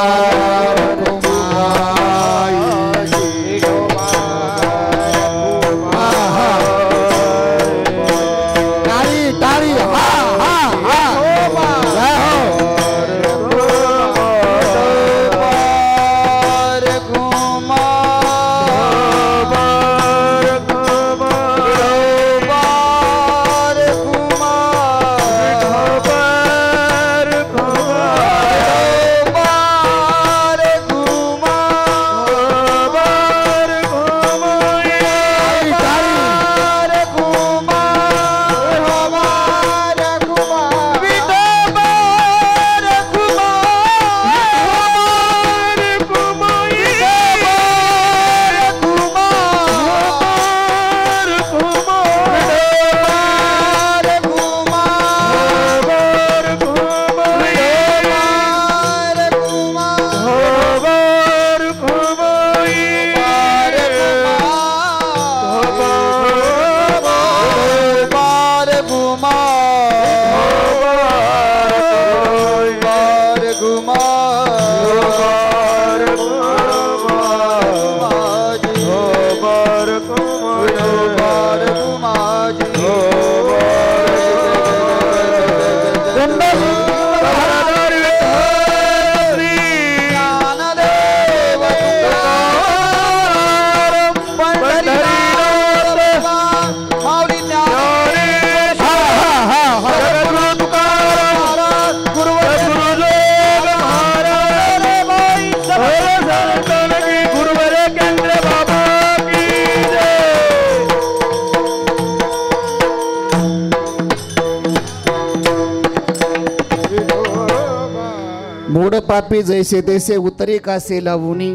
पापी जैसे तैसे उतरी कासे लावुनी.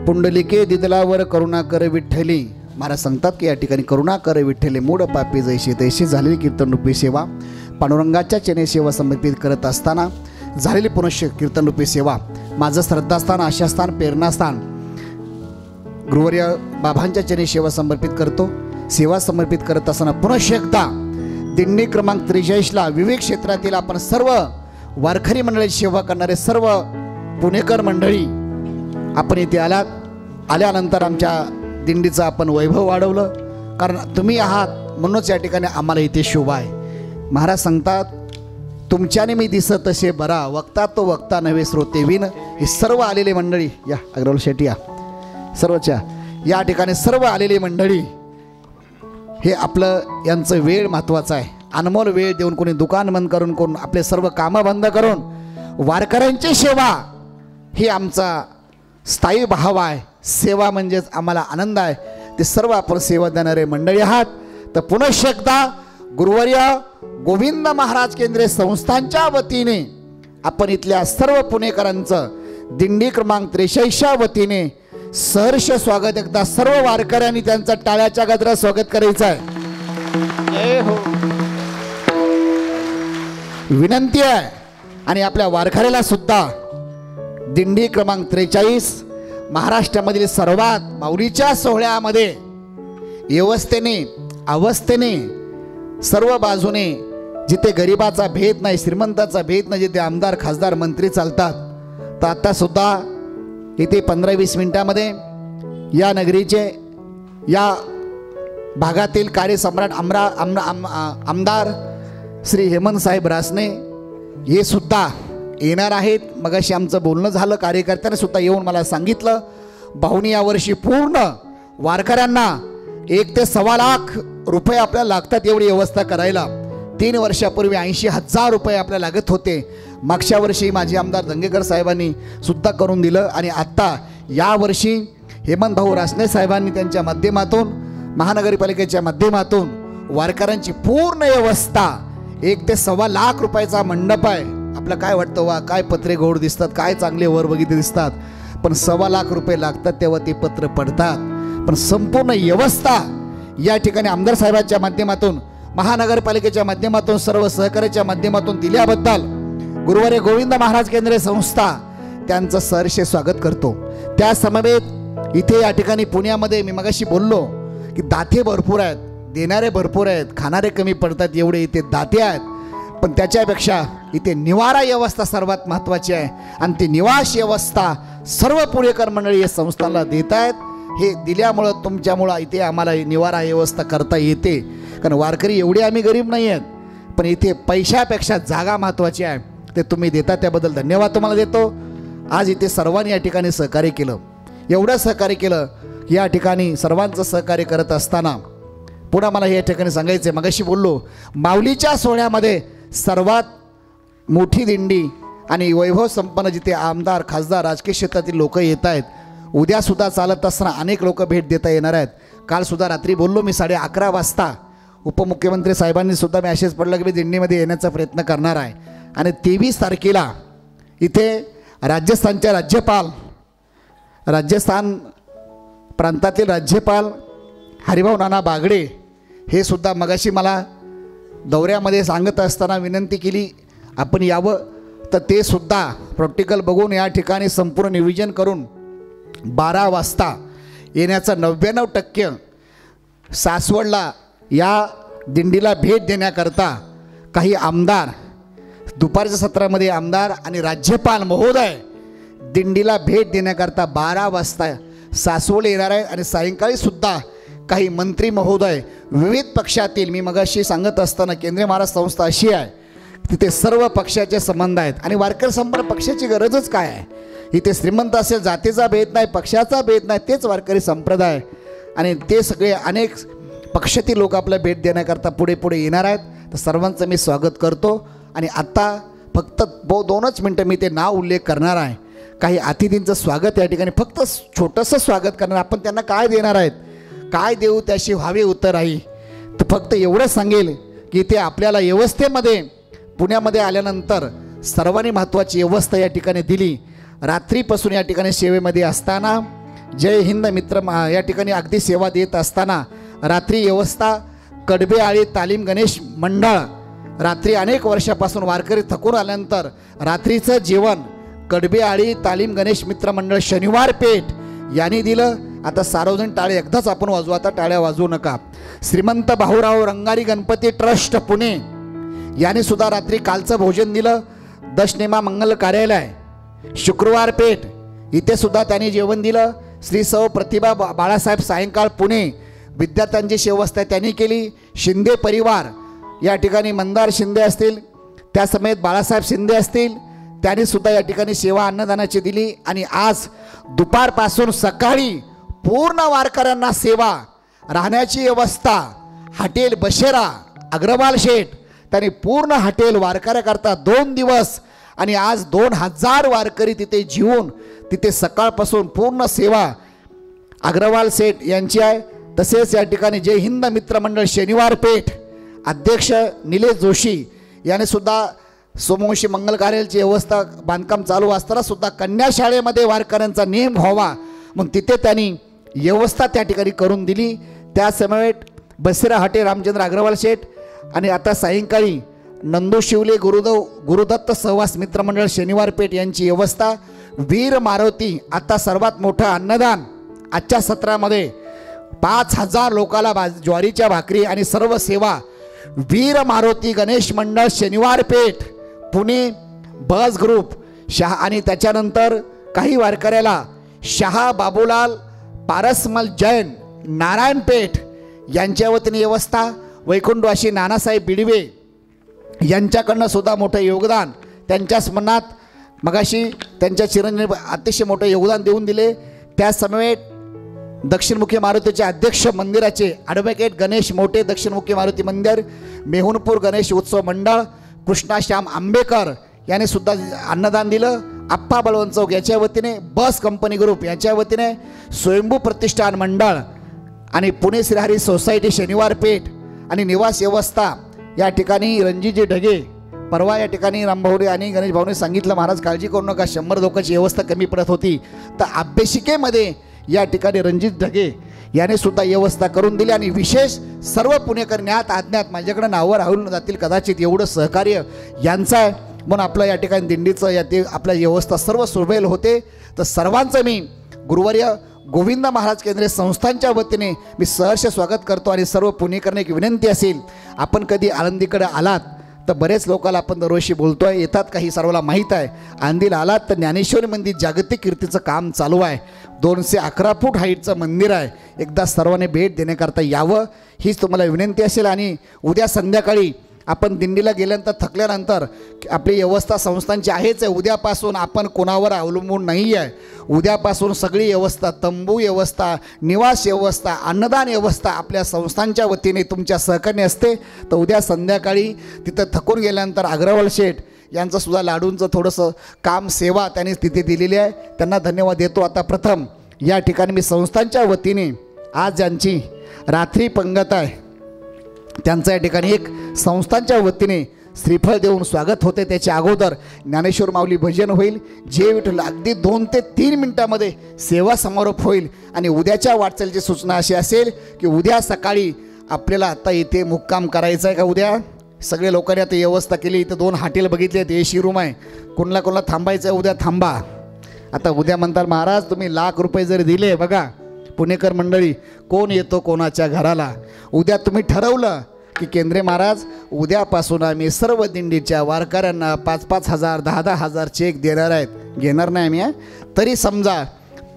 पुंडलिके दिदलावर करुणा कर विठ्ठली. महाराज सांगतात की या ठिकाणी करुणा कर विठ्ठले, मूड पापी जैसे तैसे झालेली कीर्तनरूपी सेवा पांडुरंगाच्या चरणी सेवा समर्पित करत असताना झालेली पुनश्च कीर्तनरूपी सेवा माझं श्रद्धास्थान, आशास्थान, प्रेरणास्थान गुरुवर्य बाबांच्या चरणी सेवा समर्पित करतो. सेवा समर्पित करत असताना पुनश्च एकदा दिंडी क्रमांक 43ला विवेक क्षेत्रातील आपण सर्व वारकरी मंडळी सेवा करणारे सर्व पुणेकर मंडळी आपण इथे आल्यानंतर आमच्या दिंडीचं आपण वैभव वाढवलं, कारण तुम्ही आहात म्हणूनच या ठिकाणी आम्हाला इथे शोभा आहे. महाराज सांगतात तुमच्याने मी दिसत तसे बरा, वक्ता तो वक्ता नव्हे श्रोते विन. हे सर्व आलेले मंडळी या अग्रवाल शेट्टी या सर्वच्या या ठिकाणी सर्व आलेली मंडळी हे आपलं यांचं वेळ महत्त्वाचा आहे. अनमोल वेळ देऊन, कोणी दुकान बंद करून, कोण आपले सर्व कामं बंद करून वारकऱ्यांची सेवा ही आमचा स्थायी भाव आहे. सेवा म्हणजेच आम्हाला आनंद आहे. ते सर्व आपण सेवा देणारे मंडळी आहात. तर पुनश्च एकदा गुरुवर्य गोविंद महाराज केंद्रीय संस्थांच्या वतीने आपण इथल्या सर्व पुणेकरांचं दिंडी क्रमांक 43 वतीने सहर्ष स्वागत, एकदा सर्व वारकऱ्यांनी त्यांचं टाळ्याच्या गजरात स्वागत करायचं आहे. विनंती आहे आणि आपल्या वारकऱ्याला सुद्धा दिंडी क्रमांक 43 महाराष्ट्रामधील सर्वात माऊलीच्या सोहळ्यामध्ये व्यवस्थेने अवस्थेने सर्व बाजूने जिथे गरिबाचा भेद नाही, श्रीमंताचा भेद नाही, जिथे आमदार खासदार मंत्री चालतात, तर आता सुद्धा इथे 15-20 मिनिटामध्ये या नगरीचे या भागातील कार्यसम्राट आमदार श्री हेमंत साहेब रासने हे सुद्धा येणार आहेत. मगाशी आमचं बोलणं झालं, कार्यकर्त्यांनी सुद्धा येऊन मला सांगितलं भाऊनी यावर्षी पूर्ण वारकऱ्यांना 1 ते सव्वा लाख रुपये आपल्याला लागतात एवढी व्यवस्था करायला. 3 वर्षापूर्वी 80,000 रुपये आपल्याला लागत होते. मागच्या वर्षी माजी आमदार दंगेकर साहेबांनी सुद्धा करून दिलं आणि आत्ता यावर्षी हेमंत भाऊ रासने साहेबांनी त्यांच्या माध्यमातून महानगरपालिकेच्या माध्यमातून वारकऱ्यांची पूर्ण व्यवस्था 1 ते सव्वा लाख रुपयाचा मंडप आहे. आपलं काय वाटतं, वा काय पत्रे गोड दिसतात, काय चांगले वर बघितले दिसतात, पण 1.25 लाख रुपये लागतात तेव्हा ते पत्र पडतात. पण संपूर्ण व्यवस्था या ठिकाणी आमदार साहेबांच्या माध्यमातून महानगरपालिकेच्या माध्यमातून सर्व सहकार्याच्या माध्यमातून दिल्याबद्दल गुरुवारी गोविंद महाराज केंद्रीय संस्था त्यांचं सहर्ष स्वागत करतो. त्या समवेत इथे या ठिकाणी पुण्यामध्ये मी मगाशी बोललो की दाते भरपूर आहेत, देणारे भरपूर आहेत, खाणारे कमी पडतात, एवढे इथे दाते आहेत. पण त्याच्यापेक्षा इथे निवारा व्यवस्था सर्वात महत्त्वाची आहे आणि ती निवास व्यवस्था सर्व पुणेकर मंडळी या संस्थांना देत आहेत. हे दिल्यामुळं तुमच्यामुळं इथे आम्हाला निवारा व्यवस्था करता येते. कारण वारकरी एवढे आम्ही गरीब नाही आहेत, पण इथे पैशापेक्षा जागा महत्त्वाची आहे, ते तुम्ही देता त्याबद्दल धन्यवाद तुम्हाला देतो. आज इथे सर्वांनी या ठिकाणी सहकार्य केलं, एवढं सहकार्य केलं. या ठिकाणी सर्वांचं सहकार्य करत असताना पुन्हा मला या ठिकाणी सांगायचं आहे, मगाशी बोललो माऊलीच्या सोहळ्यामध्ये सर्वात मोठी दिंडी आणि वैभव संपन्न जिथे आमदार खासदार राजकीय क्षेत्रातील लोक येत आहेत. उद्यासुद्धा चालत असताना अनेक लोक भेट देता येणार आहेत. कालसुद्धा रात्री बोललो मी 11:30 वाजता उपमुख्यमंत्री साहेबांनी सुद्धा मेसेज पडला की मी दिंडीमध्ये येण्याचा प्रयत्न करणार आहे. आणि 23 तारखेला इथे राजस्थानच्या राजस्थान प्रांतातील राज्यपाल हरिभाऊ नाना बागडे हे सुद्धा मगाशी मला दौऱ्यामध्ये सांगत असताना विनंती केली आपण यावं, तर ते सुद्धा प्रॅक्टिकल बघून या ठिकाणी संपूर्ण नियोजन करून 12 वाजता येण्याचा 99% सासवडला या दिंडीला भेट देण्याकरता काही आमदार दुपारच्या सत्रामध्ये आमदार आणि राज्यपाल महोदय दिंडीला भेट देण्याकरता 12 वाजता सासवड येणार आहे. आणि सायंकाळी सुद्धा काही मंत्री महोदय विविध पक्षातील, मी मगाशी सांगत असताना केंद्रीय महाराज संस्था अशी आहे तिथे सर्व पक्षाचे संबंध आहेत आणि वारकरी संपर्क पक्षाची गरजच काय आहे. इथे श्रीमंत असेल, जातीचा भेद नाही, पक्षाचा भेद नाही, तेच वारकरी संप्रदाय आणि ते सगळे अनेक पक्षातील लोक आपल्या भेट देण्याकरता पुढे पुढे येणार आहेत. तर सर्वांचं मी स्वागत करतो. आणि आत्ता फक्त 2च मिनटं मी ते नाव उल्लेख करणार आहे. काही अतिथींचं स्वागत या ठिकाणी फक्त छोटंसं स्वागत करणार. आपण त्यांना काय देणार आहेत, काय देऊ त्याशी व्हावे उत्तर आहे. तर फक्त एवढं सांगेल की ते आपल्याला व्यवस्थेमध्ये पुण्यामध्ये आल्यानंतर सर्वांनी महत्त्वाची व्यवस्था या ठिकाणी दिली. रात्रीपासून या ठिकाणी सेवेमध्ये असताना जय हिंद मित्र या ठिकाणी अगदी सेवा देत असताना रात्री व्यवस्था कडबे आळी तालीम गणेश मंडळ रात्री अनेक वर्षापासून वारकरी थकून आल्यानंतर रात्रीचं जेवण कडबे आळी तालीम गणेश मित्र मंडळ शनिवार पेठ यांनी दिलं. आता सार्वजनिक टाळे एकदाच आपण वाजवू, आता टाळ्या वाजवू नका. श्रीमंत भाऊराव रंगारी गणपती ट्रस्ट पुणे यांनी सुद्धा रात्री कालचं भोजन दिलं. दशनेमा मंगल कार्यालय शुक्रवार पेठ इथे सुद्धा त्यांनी जेवण दिलं. श्री सौ प्रतिभा बाळासाहेब सायंकाळ पुणे विद्यार्थ्यांची व्यवस्था त्यांनी केली. शिंदे परिवार या ठिकाणी मंदार शिंदे असतील, त्या समेत बाळासाहेब शिंदे असतील, त्यांनी सुद्धा या ठिकाणी सेवा अन्नदानाची दिली. आणि आज दुपारपासून सकाळी पूर्ण वारकऱ्यांना सेवा, राहण्याची व्यवस्था, हॉटेल बशेरा अग्रवाल शेठ त्यांनी पूर्ण हॉटेल वारकऱ्याकरता 2 दिवस आणि आज 2000 वारकरी तिथे जीवन तिथे सकाळपासून पूर्ण सेवा अग्रवाल शेठ यांची आहे. तसेच या ठिकाणी जय हिंद मित्र मंडळ शनिवार पेठ अध्यक्ष निलेश जोशी यांनी सुद्धा सोमवंशी मंगल कार्याची व्यवस्था बांधकाम चालू असताना सुद्धा कन्या शाळेमध्ये वारकऱ्यांचा नेम व्हावा म्हणून तिथे त्यांनी व्यवस्था त्या ठिकाणी करून दिली. त्या समवेत बसिरा हटे रामचंद्र अग्रवाल शेठ आणि आता सायंकाळी नंदू शिवले गुरुदत्त सहवास मित्रमंडळ शनिवार पेठ यांची व्यवस्था. वीर मारुती आता सर्वात मोठं अन्नदान आजच्या सत्रामध्ये 5000 लोकाला ज्वारीच्या भाकरी आणि सर्व सेवा. वीर मारुती गणेश मंडळ शनिवार पेठ पुणे बस ग्रुप शहा आणि त्याच्यानंतर काही वारकऱ्याला शहा बाबूलाल पारसमल जैन नारायणपेठ यांच्या वतीने व्यवस्था. वैकुंठवासी नानासाहेब बिडवे यांच्याकडनं सुद्धा मोठं योगदान त्यांच्या स्मरणात मगाशी त्यांच्या चिरंजीव अतिशय मोठं योगदान देऊन दिले. त्या समवेत दक्षिणमुखी मारुतीचे अध्यक्ष मंदिराचे ॲडव्होकेट गणेश मोठे दक्षिणमुखी मारुती मंदिर मेहुणपूर गणेश उत्सव मंडळ कृष्णाश्याम आंबेकर याने सुद्धा अन्नदान दिलं. आप्पा बळवंत चौक याच्या वतीने बस कंपनी ग्रुप याच्या वतीने स्वयंभू प्रतिष्ठान मंडळ आणि पुणे श्रीहरी सोसायटी शनिवार पेठ आणि निवास व्यवस्था या ठिकाणी रणजितजी ढगे परवा या ठिकाणी रामभाऊने आणि गणेश भाऊने सांगितलं महाराज काळजी करू नका 100 लोकांची व्यवस्था कमी पडत होती. तर अभ्यासिकेमध्ये या ठिकाणी रणजित ढगे याने सुद्धा व्यवस्था करून दिली आणि विशेष सर्व पुणेकर ज्ञात अज्ञात माझ्याकडे नावं राहून जातील कदाचित एवढं सहकार्य यांचं आहे म्हणून आपलं या ठिकाणी दिंडीचं या ते आपल्या व्यवस्था सर्व सुरभेल होते. तर सर्वांचं मी गुरुवर्य गोविंद महाराज केंद्रीय संस्थांच्या वतीने मी सहर्ष स्वागत करतो. आणि सर्व पुणेकरांना एक विनंती असेल आपण कधी आळंदीकडे आलात तर बरेच लोकांना आपण दरवर्षी बोलतोय येतात काही सर्वांना माहीत आहे. आळंदीला आलात तर ज्ञानेश्वरी मंदिर जागतिक कीर्तीचं काम चालू आहे. 211 फूट हाईटचं मंदिर आहे. एकदा सर्वांनी भेट देण्याकरता यावं हीच तुम्हाला विनंती असेल. आणि उद्या संध्याकाळी आपण दिंडीला गेल्यानंतर थकल्यानंतर आपली व्यवस्था संस्थांची आहेच आहे. उद्यापासून आपण कोणावर अवलंबून नाही आहे. उद्यापासून सगळी व्यवस्था तंबू व्यवस्था निवास व्यवस्था अन्नदान व्यवस्था आपल्या संस्थांच्या वतीने तुमच्या सहकार्याने असते. तर उद्या संध्याकाळी तिथं थकून गेल्यानंतर अग्रवाल शेठ यांचं सुद्धा लाडूंचं थोडंसं काम सेवा त्यांनी तिथे दिलेली आहे. त्यांना धन्यवाद देतो. आता प्रथम या ठिकाणी मी संस्थांच्या वतीने आज ज्यांची रात्री पंगत आहे त्यांचं या ठिकाणी एक संस्थांच्या वतीने श्रीफळ देऊन स्वागत होते. त्याच्या अगोदर ज्ञानेश्वर माऊली भजन होईल. जे विठ्ठल अगदी 2 ते 3 मिनिटामध्ये सेवा समारोप होईल. आणि उद्याच्या वाटचालीची सूचना अशी असेल की उद्या सकाळी आपल्याला आता इथे मुक्काम करायचं आहे का उद्या सगळे लोकांनी आता व्यवस्था केली. इथं 2 हॉटेल बघितले आहेत AC रूम आहे. कोणाला थांबायचं आहे उद्या थांबा. आता उद्या म्हणतात महाराज तुम्ही ₹1,00,000 जरी दिले बघा पुणेकर मंडळी कोण येतो कोणाच्या घराला. उद्या तुम्ही ठरवलं की केंद्रे महाराज उद्यापासून आम्ही सर्व दिंडीच्या वारकऱ्यांना 5-5 हजार 10-10 हजार चेक देणार आहेत. घेणार नाही आम्ही तरी समजा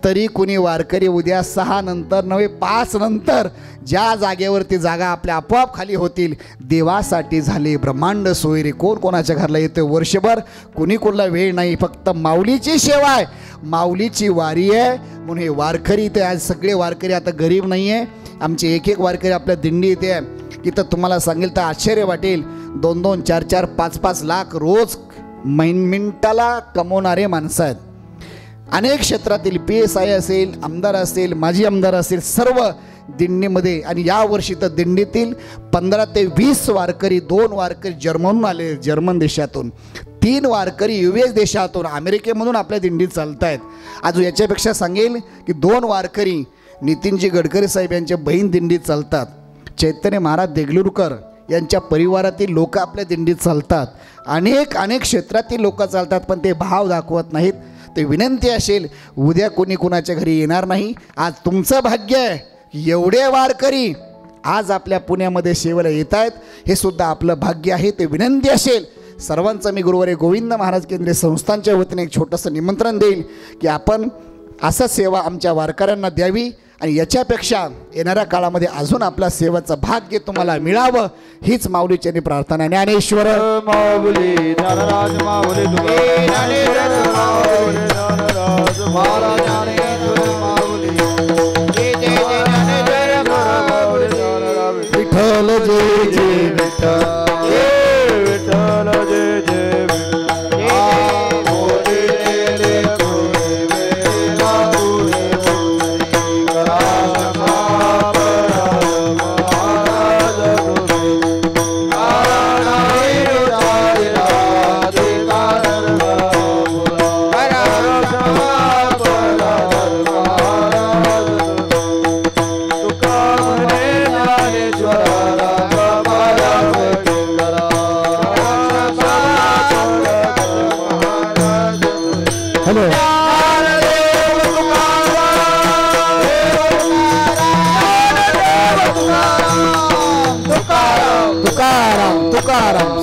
तरी कुणी वारकरी उद्या 6 नंतर 5 नंतर ज्या जागेवरती जागा आपल्या आपोआप खाली होतील देवासाठी झाले ब्रह्मांड सोयरे. कोण कोणाच्या घरला येतो वर्षभर कुणी कोणाला वेळ नाही. फक्त माऊलीची सेवा आहे माऊलीची वारी आहे म्हणून हे वारकरी इथे आज सगळे वारकरी आता गरीब नाही आहे. आमचे एक वारकरी आपल्या दिंडी इथे आहे. इथं तुम्हाला सांगेल तर आश्चर्य वाटेल 2-2 4-4 5-5 लाख रोज मिनिटाला कमवणारे माणसं आहेत. अनेक क्षेत्रातील PSI असेल आमदार असेल माजी आमदार असेल सर्व दिंडीमध्ये. आणि यावर्षी तर दिंडीतील 15 ते 20 वारकरी 2 वारकरी जर्मनहून आले जर्मन देशातून 3 वारकरी US देशातून अमेरिकेमधून आपल्या दिंडीत चालत आहेत. अजून याच्यापेक्षा सांगेल की 2 वारकरी नितीनजी गडकरी साहेब यांच्या बहीण दिंडीत चालतात. चैतन्य महाराज देगलूरकर यांच्या परिवारातील लोक आपल्या दिंडीत चालतात. अनेक क्षेत्रातील लोक चालतात पण ते भाव दाखवत नाहीत. ते विनंती असेल उद्या कोणी कुणाच्या घरी येणार नाही. आज तुमचं भाग्य आहे एवढे वारकरी आज आपल्या पुण्यामध्ये सेवेला येत आहेत हे सुद्धा आपलं भाग्य आहे. ते विनंती असेल सर्वांचं मी गुरुवारी गोविंद महाराज केंद्रीय संस्थांच्या वतीने एक छोटंसं निमंत्रण देईल की आपण असं सेवा आमच्या वारकऱ्यांना द्यावी. आणि याच्यापेक्षा येणाऱ्या काळामध्ये अजून आपल्या सेवेचं भाग्य तुम्हाला मिळावं हीच माऊलीची प्रार्थना. ज्ञानेश्वर माऊली ज्ञानराज माऊली ज्ञानेश्वर माऊली ज्ञानराज महाराज ज्ञानेश्वर माऊली ज्ञानेश्वर माऊली विठ्ठल जय जय विठ्ठल विठ्ठल जय जय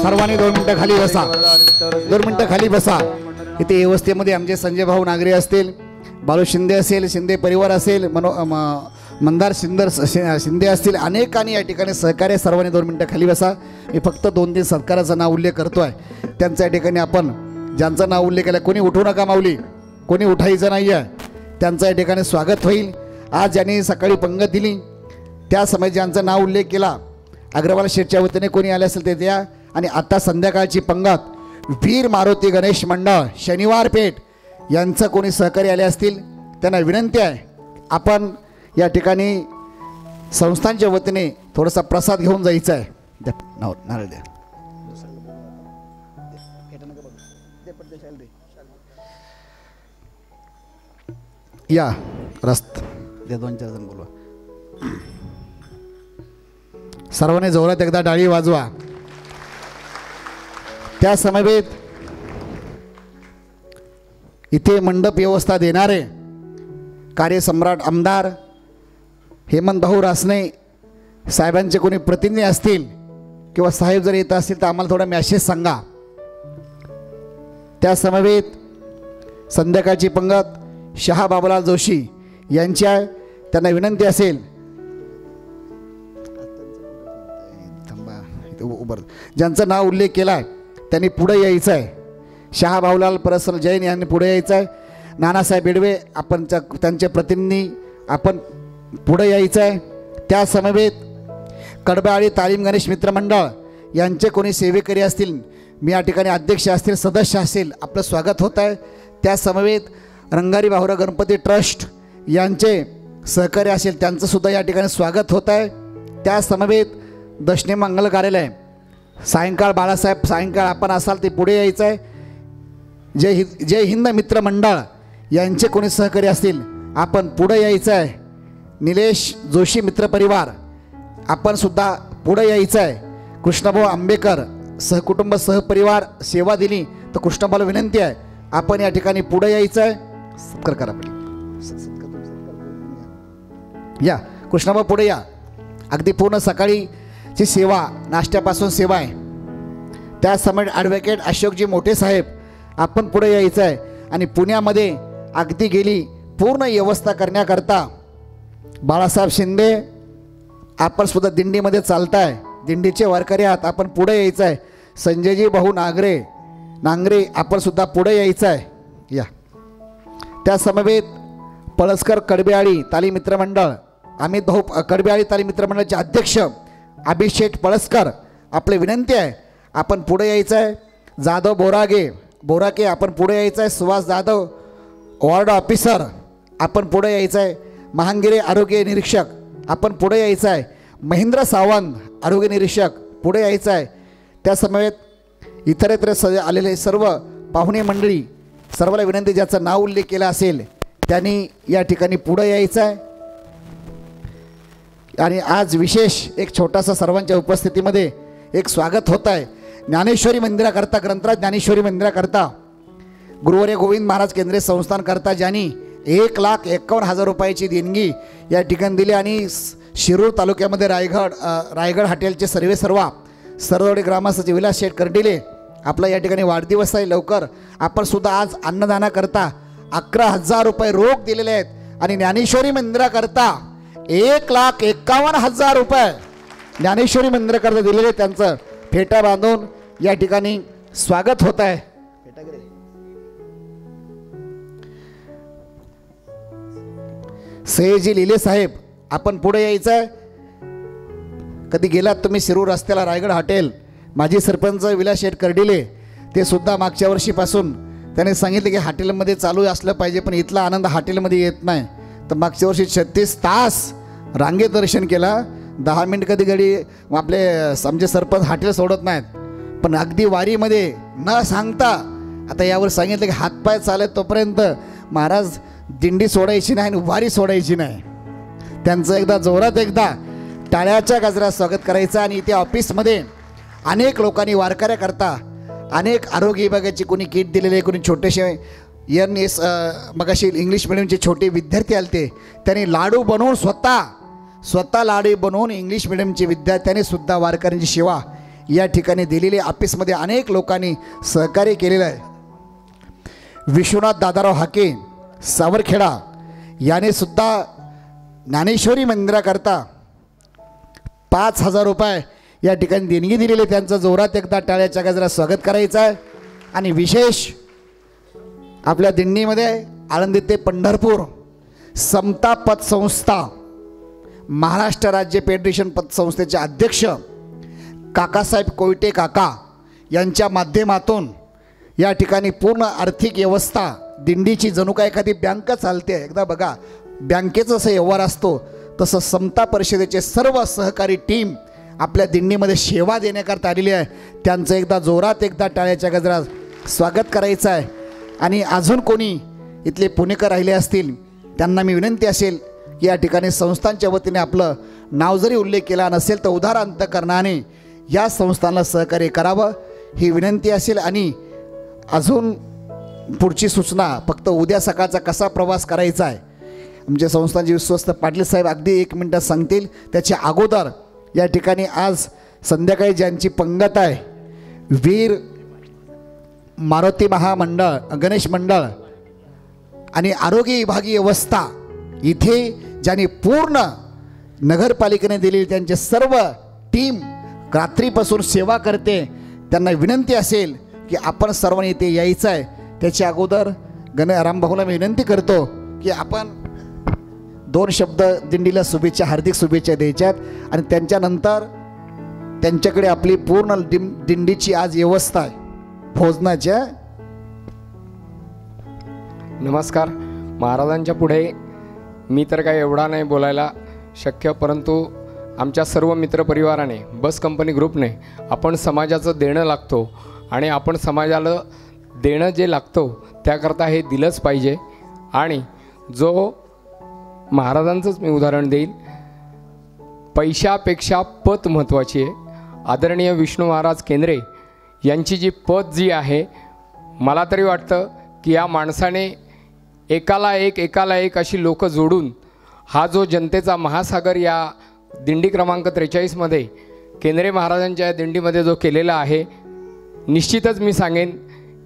सर्वांनी 2 मिनिटं खाली बसा. 2 मिनिटं खाली बसा. इथे व्यवस्थेमध्ये आमचे संजय भाऊ नागरे असतील, बालू शिंदे असेल, शिंदे परिवार असेल, मंदार शिंदे असतील, अनेकांनी या ठिकाणी सहकार्य. सर्वांनी 2 मिनिटं खाली बसा. मी फक्त 2-3 सत्काराचा नाव उल्लेख करतोय. त्यांच्या या ठिकाणी आपण ज्यांचा नाव उल्लेख केला, कोणी उठू नका माऊली, कोणी उठायचं नाही आहे. त्यांचं या ठिकाणी स्वागत होईल. आज ज्यांनी सकाळी पंगत दिली त्या समय ज्यांचा नाव उल्लेख केला, अग्रवाल शेठच्या वतीने कोणी आले असेल ते द्या. आणि आता संध्याकाळची पंगत वीर मारुती गणेश मंडळ शनिवार पेठ यांचं कोणी सहकारी आले असतील त्यांना विनंती आहे, आपण या ठिकाणी संस्थांच्या वतीने थोडासा प्रसाद घेऊन जायचा आहे. नारळ द्या. या रस्त दे 2-4 जण बोलवा. सर्वांनी जोरात एकदा टाळी वाजवा. त्या समवेत इथे मंडप व्यवस्था देणारे कार्यसम्राट आमदार हेमंत भाऊ रासने साहेबांचे कोणी प्रतिनिधी असतील किंवा साहेब जर येत असतील तर आम्हाला थोडा मॅसेज सांगा. त्या समवेत संध्याकाळची पंगत शहा बाबूलाल जोशी यांच्या त्यांना विनंती असेल, ज्यांचं नाव उल्लेख केला आहे त्यांनी पुढे यायचं आहे. शहा बाबूलाल परसर जैन यांनी पुढे यायचं आहे. नानासाहेब बेडवे आपण त्यांचे प्रतिनिधी आपण पुढे यायचं आहे. त्या समवेत कडबाळी तालीम गणेश मित्र मंडळ यांचे कोणी सेवेकरी असतील, मी या ठिकाणी अध्यक्ष असतील, सदस्य असेल, आपलं स्वागत होत आहे. त्या समवेत रंगारी बाहुरा गणपती ट्रस्ट यांचे सहकार्य असेल त्यांचंसुद्धा या ठिकाणी स्वागत होत आहे. त्या समवेत दशने मंगल कार्यालय सायंकाळ बाळासाहेब सायंकाळ आपण असाल ते पुढे यायचं आहे. जय हिंद मित्र मंडळ यांचे कोणी सहकारी असतील आपण पुढे यायचं आहे. निलेश जोशी मित्र परिवार आपण सुद्धा पुढे यायचं आहे. कृष्णभाऊ आंबेकर सहकुटुंब सहपरिवार सेवा दिली तर कृष्णभाऊला विनंती आहे आपण या ठिकाणी पुढे यायचं आहे. सत्कार करा या कृष्णभाऊ पुढे या. अगदी पूर्ण सकाळीची सेवा नाश्त्यापासून सेवा आहे. त्या समय ॲडव्होकेट अशोकजी मोठे साहेब आपण पुढे यायचं आहे. आणि पुण्यामध्ये अगदी गेली पूर्ण व्यवस्था करण्याकरता बाळासाहेब शिंदे आपण सुद्धा दिंडीमध्ये चालताय, दिंडीचे वारकरी आहात, आपण पुढे यायचं आहे. संजयजी भाऊ नांगरे आपण सुद्धा पुढे यायचं आहे. या त्या समवेत पळसकर कडबेआळी तालीम मित्र मंडळ अमित भाऊ कडबेआळी तालीम मित्र मंडळाचे अध्यक्ष अभिषेक पळसकर आपले विनंती आहे आपण पुढे यायचं आहे. जाधव बोराके आपण पुढे यायचं आहे. सुहास जाधव वॉर्ड ऑफिसर आपण पुढे यायचं आहे. महांगिरे आरोग्य निरीक्षक आपण पुढे यायचं आहे. महेंद्र सावंत आरोग्य निरीक्षक पुढे यायचं आहे. त्या समवेत इतरत्र आलेले सर्व पाहुणे मंडळी सर्वांना विनंती, ज्याचं नाव उल्लेख केला असेल त्यांनी या ठिकाणी पुढे यायचं आहे. आणि आज विशेष एक छोटासा सर्वांच्या उपस्थितीमध्ये एक स्वागत होत आहे. ज्ञानेश्वरी मंदिराकरता ग्रंथराज ज्ञानेश्वरी मंदिराकरता गुरुवर्य गोविंद महाराज केंद्रीय संस्थानकरता ज्यांनी 1,51,000 रुपयाची देणगी या ठिकाणी दिली. आणि शिरूर तालुक्यामध्ये रायगड हॉटेलचे सर्वेसर्वा सरदोडे ग्रामस्थाचे विलास शेठ कर्डिले आपला या ठिकाणी वाढदिवस आहे. लवकर आपण सुद्धा आज अन्नदानाकरता 11,000 रुपये रोख दिलेले आहेत. आणि ज्ञानेश्वरी मंदिराकरता 1,51,000 रुपये ज्ञानेश्वरी मंदिराकरता दिलेले, त्यांचं फेटा बांधून या ठिकाणी स्वागत होत आहे. सयाजी लिले साहेब आपण पुढे यायचं आहे. कधी गेलात तुम्ही शिरूर रस्त्याला रायगड हॉटेल, माजी सरपंच विलास शेठ कर्डिले ते सुद्धा मागच्या वर्षीपासून त्याने सांगितले की हॉटेलमध्ये चालू असलं पाहिजे, पण इथला आनंद हॉटेलमध्ये येत नाही. तर मागच्या वर्षी 36 तास रांगेत दर्शन केला. 10 मिनिट कधी घडी आपले आमचे सरपंच हॉटेल सोडत नाहीत, पण अगदी वारीमध्ये न सांगता आता यावर सांगितलं की हातपाय चालत तोपर्यंत महाराज दिंडी सोडायची नाही आणि वारी सोडायची नाही. त्यांचं एकदा जोरात एकदा टाळ्याच्या गजरात स्वागत करायचं. आणि इथे ऑफिसमध्ये अनेक लोकांनी वारकऱ्याकरता अनेक आरोग्य विभागाची कोणी किट दिलेले, कोणी छोटेसे NS मगाशी इंग्लिश मिडियमचे छोटे विद्यार्थी आले ते त्यांनी लाडू बनवून स्वतः लाडू बनवून इंग्लिश मिडियमचे विद्यार्थ्यांनी सुद्धा वारकऱ्यांची सेवा या ठिकाणी दिलेले ऑफिसमध्ये अनेक लोकांनी सहकार्य केलेलं आहे. विश्वनाथ दादाराव हाके सावरखेडा याने सुद्धा ज्ञानेश्वरी मंदिराकरता 5,000 रुपये या ठिकाणी देणगी दिलेली. त्यांचं जोरात एकदा टाळ्याच्या गजरात स्वागत करायचं आहे. आणि विशेष आपल्या दिंडीमध्ये आळंदी ते पंढरपूर समता पतसंस्था महाराष्ट्र राज्य फेडरेशन पतसंस्थेचे अध्यक्ष काकासाहेब कोयटे काका यांच्या माध्यमातून या ठिकाणी पूर्ण आर्थिक व्यवस्था दिंडीची जणू काय एखादी बँक चालते. एकदा बघा, बँकेचा जसं व्यवहार असतो तसं समता परिषदेचे सर्व सहकारी टीम आपल्या दिंडीमध्ये सेवा देण्याकरता आलेली आहे. त्यांचं एकदा जोरात एकदा टाळ्याच्या गजरात स्वागत करायचं आहे. आणि अजून कोणी इथले पुणेकर राहिले असतील त्यांना मी विनंती असेल की या ठिकाणी संस्थांच्या वतीने आपलं नाव जरी उल्लेख केला नसेल तर उदार अंतकरणाने या संस्थांना सहकार्य करावं ही विनंती असेल. आणि अजून पुढची सूचना फक्त उद्या सकाळचा कसा प्रवास करायचा आहे आमच्या संस्थांचे विश्वस्त पाटील साहेब अगदी 1 मिनिटात सांगतील. त्याच्या अगोदर या ठिकाणी आज संध्याकाळी ज्यांची पंगत आहे वीर मारुती महामंडळ गणेश मंडळ आणि आरोग्य विभागीय व्यवस्था इथे ज्यांनी पूर्ण नगरपालिकेने दिलेली त्यांचे सर्व टीम रात्रीपासून सेवा करते. त्यांना विनंती असेल की आपण सर्वांनी इथे यायचं आहे. त्याच्या अगोदर रामभाऊला मी विनंती करतो की आपण 2 शब्द दिंडीला शुभेच्छा हार्दिक शुभेच्छा द्यायच्यात. आणि त्यांच्यानंतर त्यांच्याकडे आपली पूर्ण दिंडीची आज व्यवस्था आहे भोजनाच्या. नमस्कार. महाराजांच्या पुढे मी तर काही एवढा नाही बोलायला शक्य, परंतु आमच्या सर्व मित्रपरिवाराने बस कंपनी ग्रुपने आपण समाजाचं देणं लागतो आणि आपण समाजाला देणं जे लागतो त्याकरता हे दिलंच पाहिजे. आणि जो महाराजांचंच मी उदाहरण देईल, पैशापेक्षा पत महत्त्वाची आहे. आदरणीय विष्णू महाराज केंद्रे यांची जी पत जी आहे, मला तरी वाटतं की या माणसाने एकाला एक अशी लोकं जोडून हा जो जनतेचा महासागर या दिंडी क्रमांक 43मध्ये केंद्रे महाराजांच्या या दिंडीमध्ये जो केलेला आहे, निश्चितच मी सांगेन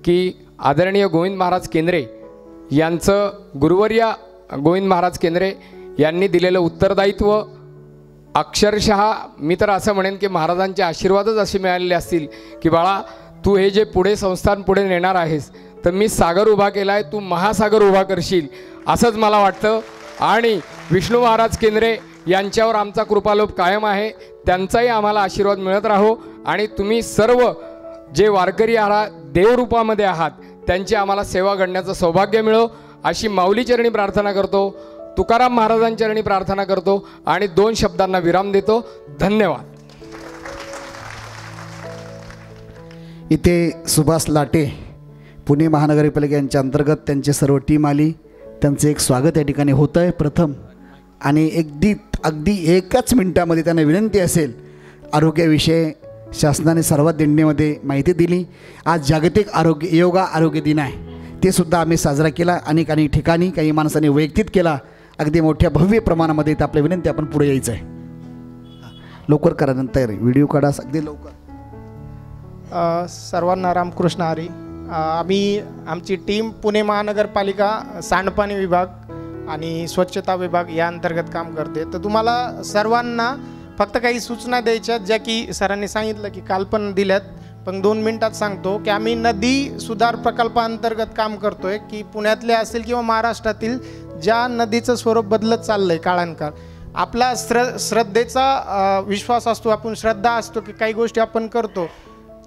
की आदरणीय गोविंद महाराज केंद्रे यांचं गुरुवर्य गोविंद महाराज केंद्रे यांनी दिलेलं उत्तरदायित्व अक्षरशः मी तर असं म्हणेन की महाराजांचे आशीर्वादच असे मिळालेले असतील की बाळा तू हे जे पुढे संस्थान पुढे नेणार आहेस तर मी सागर उभा केला आहे, तू महासागर उभा करशील असंच मला वाटतं. आणि विष्णू महाराज केंद्रे यांच्यावर आमचा कृपालोप कायम आहे. त्यांचाही आम्हाला आशीर्वाद मिळत राहो. आणि तुम्ही सर्व जे वारकरी आहात देवरूपामध्ये आहात त्यांची आम्हाला सेवा घडण्याचं सौभाग्य मिळो अशी माऊलीचरणी प्रार्थना करतो. तुकाराम महाराजांचरणी प्रार्थना करतो आणि 2 शब्दांना विराम देतो. धन्यवाद. इथे सुभाष लाटे पुणे महानगरपालिकेच्या अंतर्गत त्यांची सर्व टीम आली. त्यांचं एक स्वागत या ठिकाणी होतं आहे प्रथम. आणि अगदी 1 मिनिटामध्ये त्यांना विनंती असेल, आरोग्याविषयी शासनाने सर्व दिंडीमध्ये माहिती दिली. आज जागतिक योगा आरोग्य दिन आहे, ते सुद्धा आम्ही साजरा केला. अनेक ठिकाणी काही माणसांनी वैयक्तिक केला. अगदी मोठ्या भव्य प्रमाणामध्ये तर आपल्या विनंती आपण पुढे यायचं आहे. लवकर करा, नंतर व्हिडिओ काढा अगदी लवकर. सर्वांना रामकृष्ण हरी. आमची टीम पुणे महानगरपालिका सांडपाणी विभाग आणि स्वच्छता विभाग या अंतर्गत काम करते. तर तुम्हाला सर्वांना फक्त काही सूचना द्यायच्यात ज्या की सरांनी सांगितलं की काल पण दिल्यात, पण 2 मिनिटात सांगतो की आम्ही नदी सुधार प्रकल्पाअंतर्गत काम करतोय की पुण्यातले असेल किंवा महाराष्ट्रातील ज्या नदीचं स्वरूप बदलत चाललंय काळानुसार. आपला श्रद्धेचा विश्वास असतो, आपण श्रद्धा असतो की काही गोष्टी आपण करतो.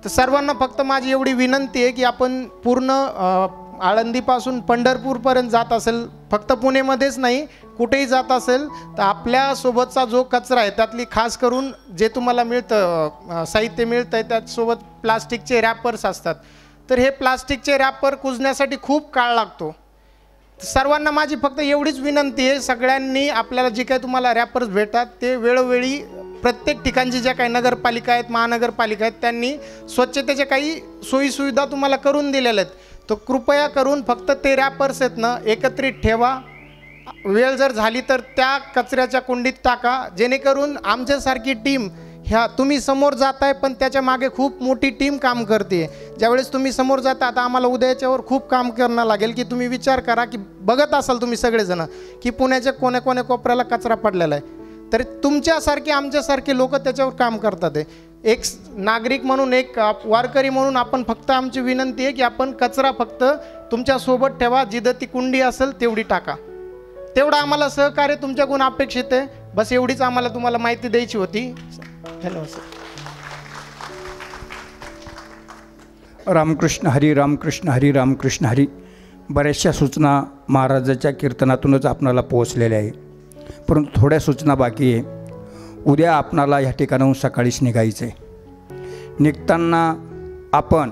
तर सर्वांना फक्त माझी एवढी विनंती आहे की आपण पूर्ण आळंदीपासून पंढरपूरपर्यंत जात असेल, फक्त पुणेमध्येच नाही कुठेही जात असेल तर आपल्यासोबतचा जो कचरा आहे त्यातली खास करून जे तुम्हाला मिळतं साहित्य मिळतं आहे त्याचसोबत प्लास्टिकचे रॅपर्स असतात. तर हे प्लास्टिकचे रॅपर कुजण्यासाठी खूप काळ लागतो. सर्वांना माझी फक्त एवढीच विनंती आहे, सगळ्यांनी आपल्याला जे काही तुम्हाला रॅपर्स भेटतात ते वेळोवेळी प्रत्येक ठिकाणची ज्या काही नगरपालिका आहेत महानगरपालिका आहेत त्यांनी स्वच्छतेच्या काही सोयीसुविधा तुम्हाला करून दिलेल्या आहेत. तर कृपया करून फक्त ते रॅपर्स आहेत ना एकत्रित ठेवा. वेळ जर झाली तर त्या कचऱ्याच्या कुंडीत टाका, जेणेकरून आमच्यासारखी टीम ह्या तुम्ही समोर जाताय, पण त्याच्या मागे खूप मोठी टीम काम करते. ज्यावेळेस तुम्ही समोर जाता, आता आम्हाला उद्याच्यावर खूप काम करणं लागेल, की तुम्ही विचार करा की बघत असाल तुम्ही सगळेजण की पुण्याच्या कोण्या कोण्या कोपऱ्याला कचरा पडलेला आहे, तर तुमच्यासारखे आमच्यासारखे लोक त्याच्यावर काम करतात आहे. एक नागरिक म्हणून, एक वारकरी म्हणून आपण फक्त आमची विनंती आहे की आपण कचरा फक्त तुमच्यासोबत ठेवा, जिथं ती कुंडी असेल तेवढी टाका. तेवढं आम्हाला सहकार्य तुमच्याकडून अपेक्षित आहे. बस एवढीच आम्हाला तुम्हाला माहिती द्यायची होती. धन्यवाद सर. रामकृष्ण हरी, रामकृष्ण हरी, रामकृष्ण हरी. बऱ्याचशा सूचना महाराजाच्या कीर्तनातूनच आपणाला पोहोचलेल्या आहे, परंतु थोड्या सूचना बाकी आहे. उद्या आपणाला ह्या ठिकाणाहून सकाळीच निघायचं आहे. निघताना आपण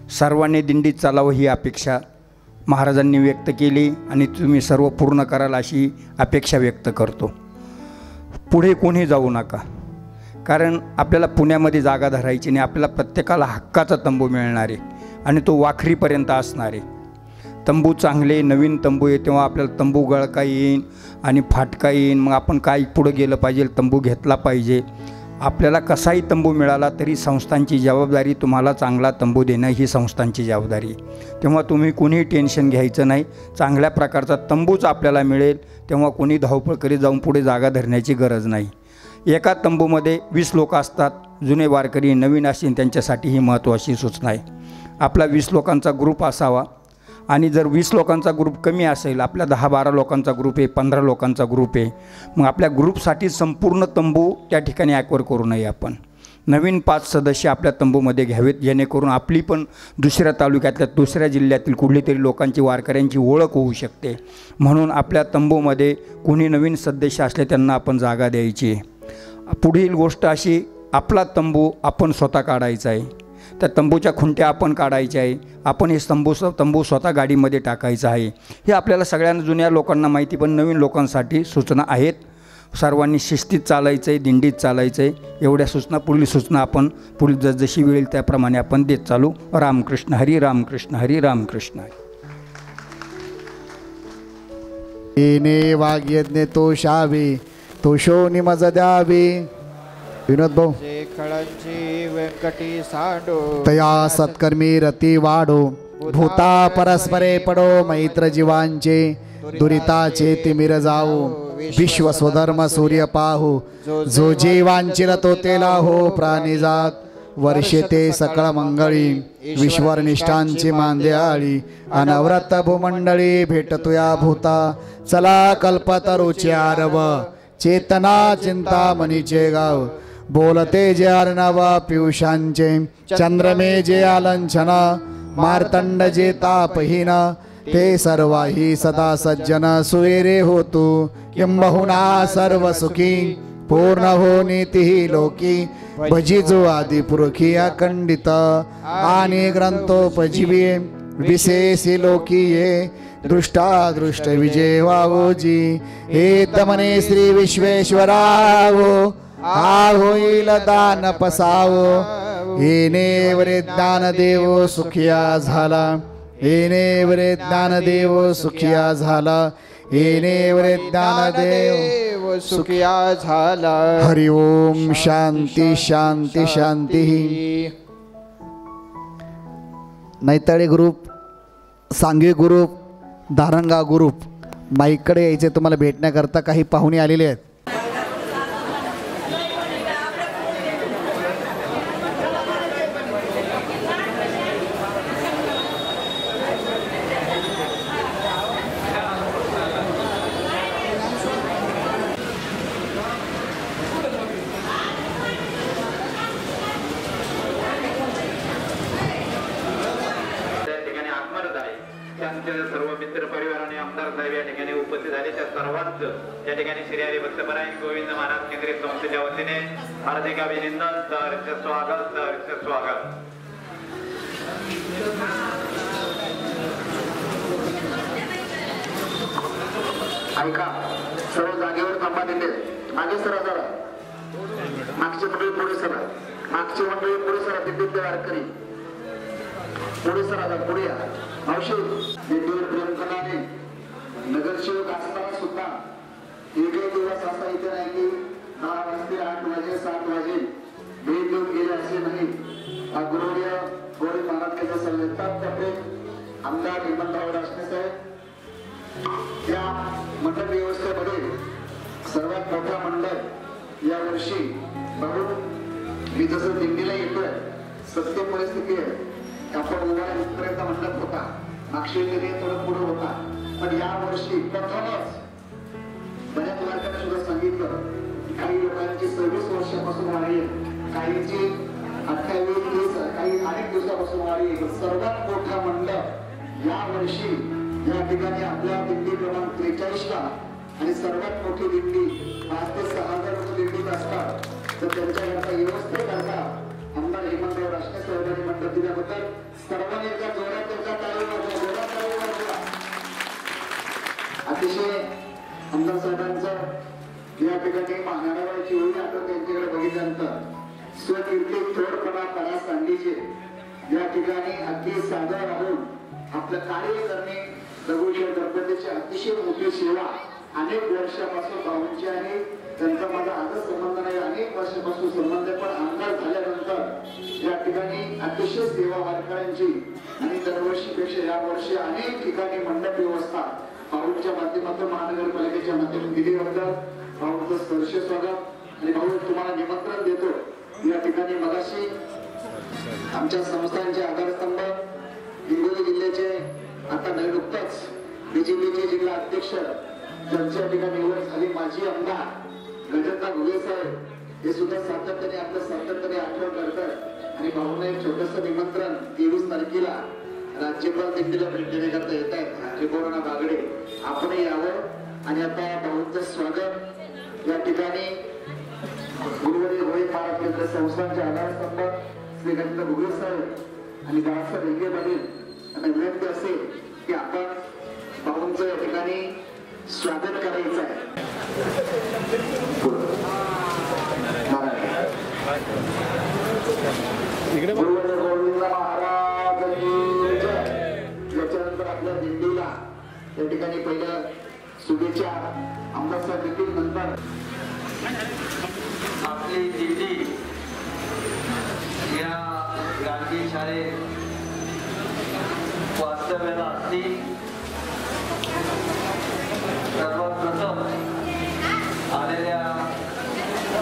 सर्वांनी दिंडीत चालावं ही अपेक्षा महाराजांनी व्यक्त केली आणि तुम्ही सर्व पूर्ण कराल अशी अपेक्षा व्यक्त करतो. पुढे कोणी जाऊ नका, कारण आपल्याला पुण्यामध्ये जागा धरायची नाही. आपल्याला प्रत्येकाला हक्काचा तंबू मिळणार आहे आणि तो वाखरीपर्यंत असणार आहे. तंबू चांगले नवीन तंबू आहे, तेव्हा आपल्याला तंबू गळका येईन आणि फाटका येईन. मग आपण काय पुढं गेलं पाहिजे, तंबू घेतला पाहिजे. आपल्याला कसाही तंबू मिळाला तरी संस्थांची जबाबदारी तुम्हाला चांगला तंबू देणं ही संस्थांची जबाबदारी आहे. तेव्हा तुम्ही कोणीही टेन्शन घ्यायचं नाही. चांगल्या प्रकारचा तंबूच आपल्याला मिळेल, तेव्हा कोणी धावपळ करीत जाऊन पुढे जागा धरण्याची गरज नाही. एका तंबूमध्ये 20 लोक असतात. जुने वारकरी नवीन असतील त्यांच्यासाठी ही महत्त्वाची सूचना आहे. आपला 20 लोकांचा ग्रुप असावा आणि जर 20 लोकांचा ग्रुप कमी असेल, आपल्या 10-12 लोकांचा ग्रुप आहे, 15 लोकांचा ग्रुप आहे, मग आपल्या ग्रुपसाठी संपूर्ण तंबू त्या ठिकाणी ॲक्वर करू नये. आपण नवीन 5 सदस्य आपल्या तंबूमध्ये घ्यावेत, जेणेकरून आपली पण दुसऱ्या तालुक्यातल्या दुसऱ्या जिल्ह्यातील कुठली तरी लोकांची वारकऱ्यांची ओळख होऊ शकते. म्हणून आपल्या तंबूमध्ये कोणी नवीन सदस्य असले त्यांना आपण जागा द्यायची. पुढील गोष्ट अशी, आपला तंबू आपण स्वतः काढायचा आहे. त्या तंबूच्या खुंट्या आपण काढायच्या आहे. आपण हे तंबू स्वतः गाडीमध्ये टाकायचं आहे. हे आपल्याला सगळ्यांना जुन्या लोकांना माहिती, पण नवीन लोकांसाठी सूचना आहेत. सर्वांनी शिस्तीत चालायचं आहे, दिंडीत चालायचं आहे. एवढ्या सूचना, पुढील सूचना आपण पुढील जशी वेळ त्याप्रमाणे आपण देत चालू. रामकृष्ण हरी, रामकृष्ण हरी, रामकृष्ण हरी. येणे वाग्यज्ञ तो शावे, तो शोनी मज द्यावे. विनोद भाऊ. खळंची व्यंकटी सांडो, तया सत्कर्मी रती वाढो. भूता परस्परे पडो, मैत्र जीवांचे दुरिताचे तिमिर जाओ. विश्व स्वधर्म सूर्य पाहू, जो जीवांची तो तेला हो. प्राणीजात वर्षेते सकळ मंगळी, विश्वर निष्ठांची मांद्याळी. अनवरत भूमंडळी भेटतुया भूता, चला कल्पतरुचे आरव. चेतना चिंतामणीचे गाव, बोलते जे अर्णव पियुषांचे. चंद्रमे जे आलंछन, मार्तंड जे तापहीन. ते सर्वाही सदा सज्जन, सुवेरे होतु किंबहुना सर्व सुखी. पूर्ण हो नीती लोकी, भजिजो आदि पुरखी अखंडित. आणि ग्रंथोपजीवी विशेषी लोकी ये. दृष्टादृष्ट विजय वावोजी. हे तमने श्री विश्वेश्वरावो, हा होईल दान पसावो. येणे वरे दान देव सुखिया झाला. येणे वरे दान देव सुखिया झाला. येणे वरे दान देव सुखिया झाला. हरि ओम. शांती शांती शांती. नैताळे ग्रुप, सांगवी ग्रुप, दारंगा ग्रुप माईकडे यायचे तुम्हाला भेटण्याकरता. काही पाहुणे आलेले आहेत. सर्व मित्र परिवार आणि आमदार साहेब या ठिकाणी उपस्थित झाले. त्या सर्वांचं या ठिकाणी श्री हरी भक्त परायण गोविंद महाराज केंद्रीय संस्थेच्या वतीने हार्दिक अभिनंदन. सहर्ष स्वागत, सहर्ष स्वागत. ऐका, सर्व जागेवर थांबा. दिले मागे सरा जरा. मागची मंडळी पुढे सरा. मागची मंडळी पुढे सरा. दिल्लीतले वारकरी पुढे सरा. पुढे या. मावशी, दिंडीवर प्रेम करणारे नगरसेवक असताना सुद्धा एकही दिवस असा इथे नाही की 10 वाजतील, 8 वाजेल, 7 वाजेल आमदार हेमंतराव रासने साहेब या मंडळ व्यवस्थेमध्ये सर्वात मोठा मंडळ यावर्षी भाऊ मी जसं दिंडीला येतोय सत्य परिस्थिती आहे आपण उभा इथपर्यंत मंडप होता मागच्या वेळी थोडं पुढे होता पण या वर्षी प्रथमच बऱ्याच मार्गाने सुद्धा सांगितलं काही लोकांची 26 वर्षापासून वारी आहे काहींची 28-30 काही अनेक दिवसापासून वारी आहे सर्वात मोठा मंडप या वर्षी या ठिकाणी आपल्या दिंडी क्रमांक 43 ला आणि सर्वात मोठी दिंडी 5 ते 6 हजार लोक दिंडीत असतात तर त्यांच्याकरता व्यवस्थित करता आमदार हेमंतराव रासने साहेबांनी मंडप दिल्याबद्दल सर्वांनी एकदा जोरात त्यांचा ताली वाजवा. अतिशय आमदार साहेबांचं या ठिकाणी महानाडाची होळी आपण त्यांच्याकडे बघितल्यानंतर स्वकीर्ती थोडपणा करा सांडीचे या ठिकाणी अगदी साधं राहून आपलं कार्य करणे दगडूशेठ गणपतीची अतिशय मोठी सेवा अनेक वर्षापासून भाऊंची आहे त्यांचा माझा आजच संबंध नाही अनेक वर्षापासून संबंध आहे पण आमदार झाल्यानंतर या ठिकाणी अतिशय सेवा वारकऱ्यांची आणि दरवर्षीपेक्षा या वर्षी अनेक ठिकाणी मंडप व्यवस्था भाऊंच्या माध्यमातून महानगरपालिकेच्या माध्यमातून दिल्याबद्दल भाऊंचं सहर्ष स्वागत आणि भाऊ तुम्हाला निमंत्रण देतो या ठिकाणी मगाशी आमच्या संस्थांचे आधारस्तंभ हिंगोली जिल्ह्याचे आता नुकताच बीजेपीचे जिल्हा अध्यक्ष त्यांच्या ठिकाणी निवड झाली माजी आमदार गजेंद्र घुले साहेब हे सुद्धा सातत्याने आपलं सातत्याने आठवण करतात आणि भाऊंना एक छोटस निमंत्रण 23 तारखेला राज्यपाल दिंडीला भेट देण्याकरता येत आहेत त्रिपुराणा बागडे आपण यावं आणि आता भाऊंचं स्वागत या ठिकाणी गुरुवारी होळी महाराज केंद्र संस्थांचे आधारस्तंभ श्री गजेंद्र घुले साहेब आणि बाळासाहेब हिंगे पाटील यांना विनंती असेल की आपण भाऊंचं या ठिकाणी स्वागत करायचं आहे. गुरुवारी गोविंद महाराज याच्यानंतर आपल्या दिंडीला या ठिकाणी पहिल्या शुभेच्छा आमदार साहेब देखील नंतर आपली दिंडी या गांधी शाळेत वास्तव्याला असती सर्वप्रथम आलेल्या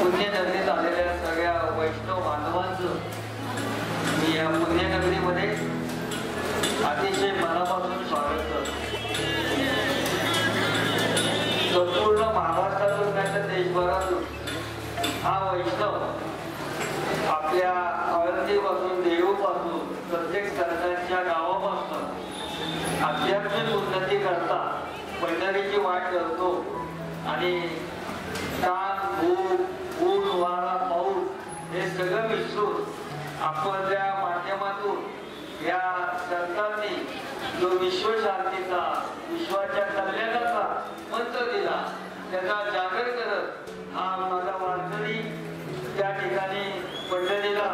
पुण्यनगरीत आलेल्या सगळ्या वैष्णव बांधवांचं मी या पुण्यनगरीमध्ये अतिशय मनापासून स्वागत करतो. संपूर्ण महाराष्ट्रातून नाही देशभरातून हा वैष्णव आपल्या आळंदीपासून देऊपासून प्रत्येक सरकारच्या गावापासून आध्यात्मिक उन्नती करता पंढरीची वाट करतो आणि ताण भूक ऊन वारा पाऊस हे सगळं मिसळून आपल्या माध्यमातून या संतांनी जो विश्वशांतीचा विश्वाच्या कल्याणाचा मंत्र दिला त्याचा जागर करत हा माझा वारकरी त्या ठिकाणी पंढरीला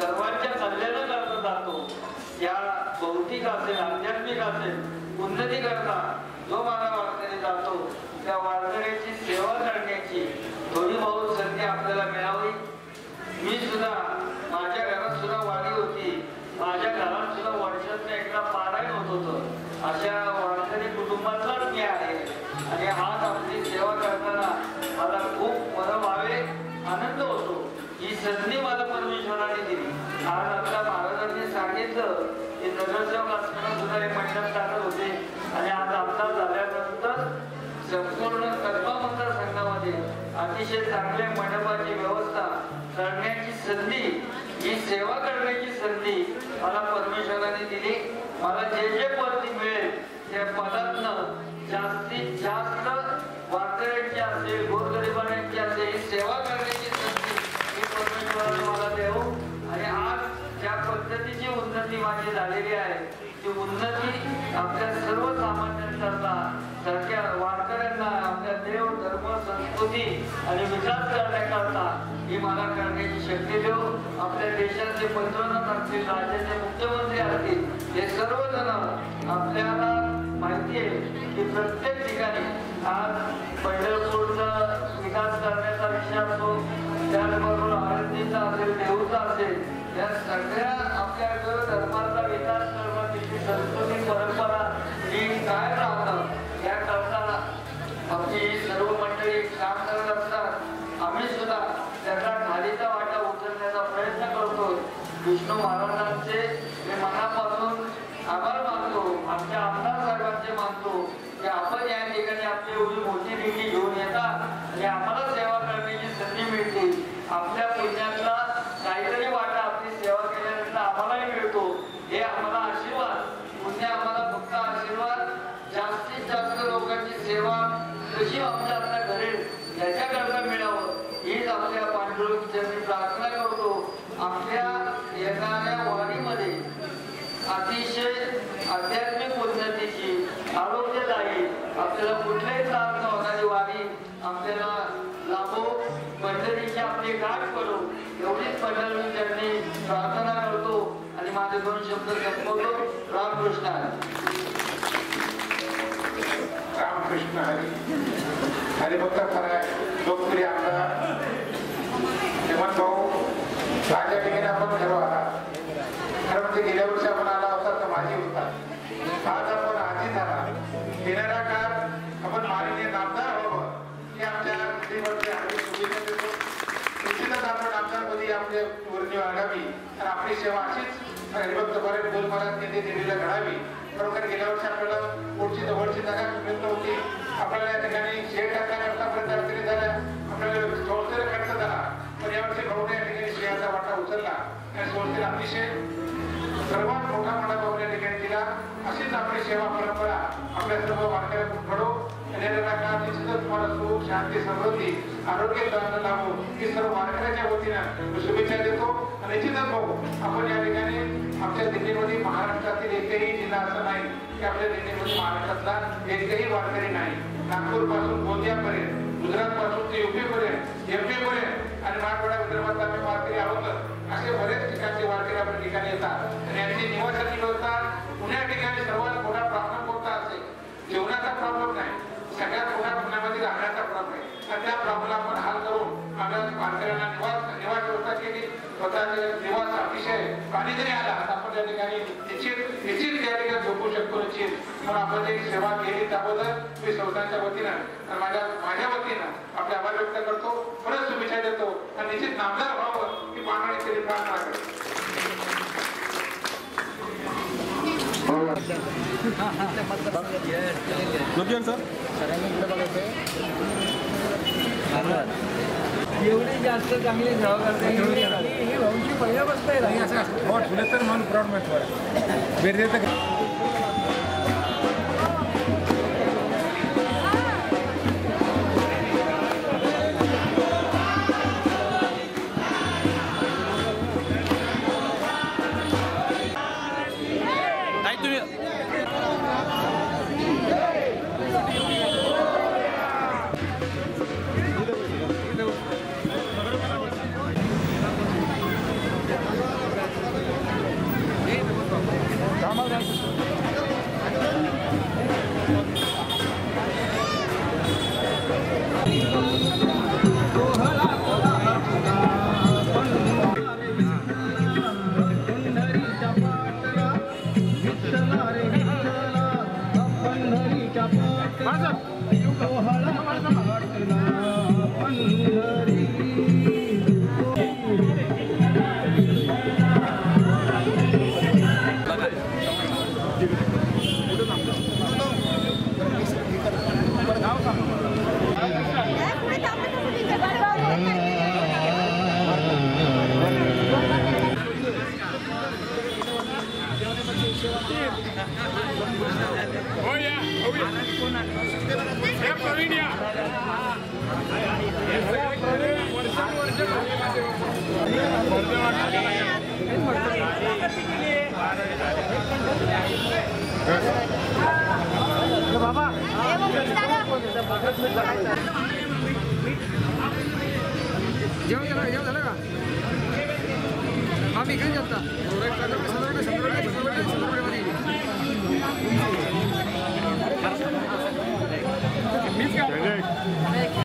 सर्वांच्या कल्याणाकरता जातो. या भौतिक असेल आध्यात्मिक असेल उन्नती करता जो माझा वारकरी जातो त्या वारकऱ्याची सेवा करण्याची थोडी बहुत संधी आपल्याला मिळावी. मी सुद्धा माझ्या घरात सुद्धा वारी होती माझ्या घरात सुद्धा वर्षातून एकदा पारायण होत होतं अशा वारकरी कुटुंबातलाच मी आहे आणि आज आपली सेवा करताना मला खूप बरं व्हावे आनंद होतो. ही संधी मला परमेश्वराने दिली. आज आपल्या महाराजांनी सांगितलं की नगरसेवक असताना सुद्धा हे मंडप टाकत होते आणि आज आमदार झाल्यानंतर संपूर्ण कर्मा मतदारसंघामध्ये अतिशय चांगल्या मंडपाची व्यवस्था करण्याची संधी ही सेवा करण्याची संधी मला परमेश्वराने दिली. मला जे जे पद मिळेल त्या पदातनं जास्तीत जास्त वारकऱ्यांची असेल गोरगरिबांची असेल ही सेवा करण्याची संधी ही परमेश्वराने मला देऊ. आणि आज ज्या पद्धतीची उन्नती माझी झालेली आहे ती उन्नती आपल्या सर्वसामान्यांकरता सारख्या वारकऱ्यांना आपल्या देव धर्म संस्कृती आणि विकास करण्याकरता ही मला करण्याची शक्ती देऊ. आपल्या देशाचे पंतप्रधान असतील राज्याचे मुख्यमंत्री असतील हे सर्वजण आपल्याला माहिती आहे की प्रत्येक ठिकाणी आज पंढरपूरचा विकास करण्याचा विषय असो त्याचबरोबर आळंदीचा असेल देऊचा असेल या सगळ्या आपल्या धर्माचा विकास करण्याची संस्कृती परंपरा विष्णू महाराजांचे मी मनापासून आभार मानतो, आमच्या आमदार साहेबांचे मानतो की आपण या ठिकाणी आपली एवढी मोठी दिंडी घेऊन येतात आणि आम्हाला सेवा करण्याची संधी मिळते. आपल्या पुण्यातला काहीतरी वाटा आपली सेवा केल्यानंतर आम्हालाही मिळतो. हे आम्हाला आशीर्वाद, पुण्य आम्हाला फक्त आशीर्वाद, जास्तीत जास्त लोकांची सेवा कशी आमच्या आपल्या घडेल याच्याकरता मिळावं हीच आपल्या पांडुरंगाची प्रार्थना करतो. आपल्या येणाऱ्या वारीमध्ये अतिशय आध्यात्मिक उन्नतीची, आरोग्यदायी, आपल्याला कुठल्याही त्रास न होणारी वारी आपल्याला लाभो, पंढरीची आपली गाठ पडो एवढीच पंढरींनी प्रार्थना करतो आणि माझे 2 शब्द संपवतो. रामकृष्ण हरी. रामकृष्ण हरी. हरिभक्त खराय लोकप्रिय आमदार हेमंत भाऊ माझ्या ठिकाणी आपण ठरवा. खरं म्हणजे गेल्या वर्षी आपण आला होता तर माझी होता, आज आपण आधी झाला. येणारा काळ आपण माननीय नामदार व्हावं हे आमच्या मुलीवरती आम्ही शुभेच्छा देतो. निश्चितच आपण आमदारपदी आपल्या वर्णी वाढावी आणि आपली सेवा अशीच हरिभक्त बरेच बोलमाला केंद्रीय दिल्लीला घडावी. खरोखर गेल्या वर्षी आपल्याला पुढची जवळची जागा मिळत नव्हती. आपल्याला या ठिकाणी शेड टाकण्याकरता प्रचार तरी झाला, आपल्याला सोळसेला खर्च झाला, पण यावर्षी भाऊने या ठिकाणी श्रेयाचा वाटा उचलला आणि सोळसेला अतिशय सर्वात मोठा मंडप या ठिकाणी दिला. अशीच आपली सेवा परंपरा आपल्या सर्व वारकऱ्यांना घडो. येणाऱ्या काळात निश्चितच तुम्हाला सुख, शांती, समृद्धी, आरोग्य लाभो ही सर्व वारकऱ्याच्या वतीनं शुभेच्छा देतो. निश्चितच भाऊ आपण या ठिकाणी आमच्या दिल्लीमध्ये महाराष्ट्रातील एकही जिल्हा असा नाही की आपल्या दिल्लीमध्ये महाराष्ट्रातला एकही वारकरी नाही. नागपूर पासून गोंदियापर्यंत, गुजरात पासून ते युपी पर्यंत, MP पर्यंत आणि मराठवाडा विदर्भात आम्ही वारकरी आहोत. असे बरेच ठिकाणचे वारकरी आपल्या ठिकाणी येतात आणि यांची निवासाची व्यवस्था पुण्या ठिकाणी सर्वात मोठा प्रॉब्लेम कोणता असेल? जेवणाचा प्रॉब्लेम नाही, सगळ्यात मोठा पुण्यामध्ये राहण्याचा प्रॉब्लेम आहे आणि त्या प्रॉब्लेम आपण हल करून आम्हाला वारकऱ्यांना निवास व्यवस्था केली. स्वतःचे निवास अतिशय पाणी जरी आला तर आपण त्या ठिकाणी निश्चित त्या ठिकाणी झोपू शकतो. निश्चित पण आपण जी सेवा केली त्याबद्दल मी संस्थांच्या वतीनं माझ्या वतीनं आपले आभार व्यक्त करतो, परत शुभेच्छा देतो आणि निश्चित नामदार व्हावं ही मानवाने केली प्रार्थना करतो. एवढी जास्त चांगली सेवा करते ही भाऊची पहिल्या बसता आहे ठुले तर म्हणून प्रॉड मिळतो. जेवण झालं का? आम्ही काय जाता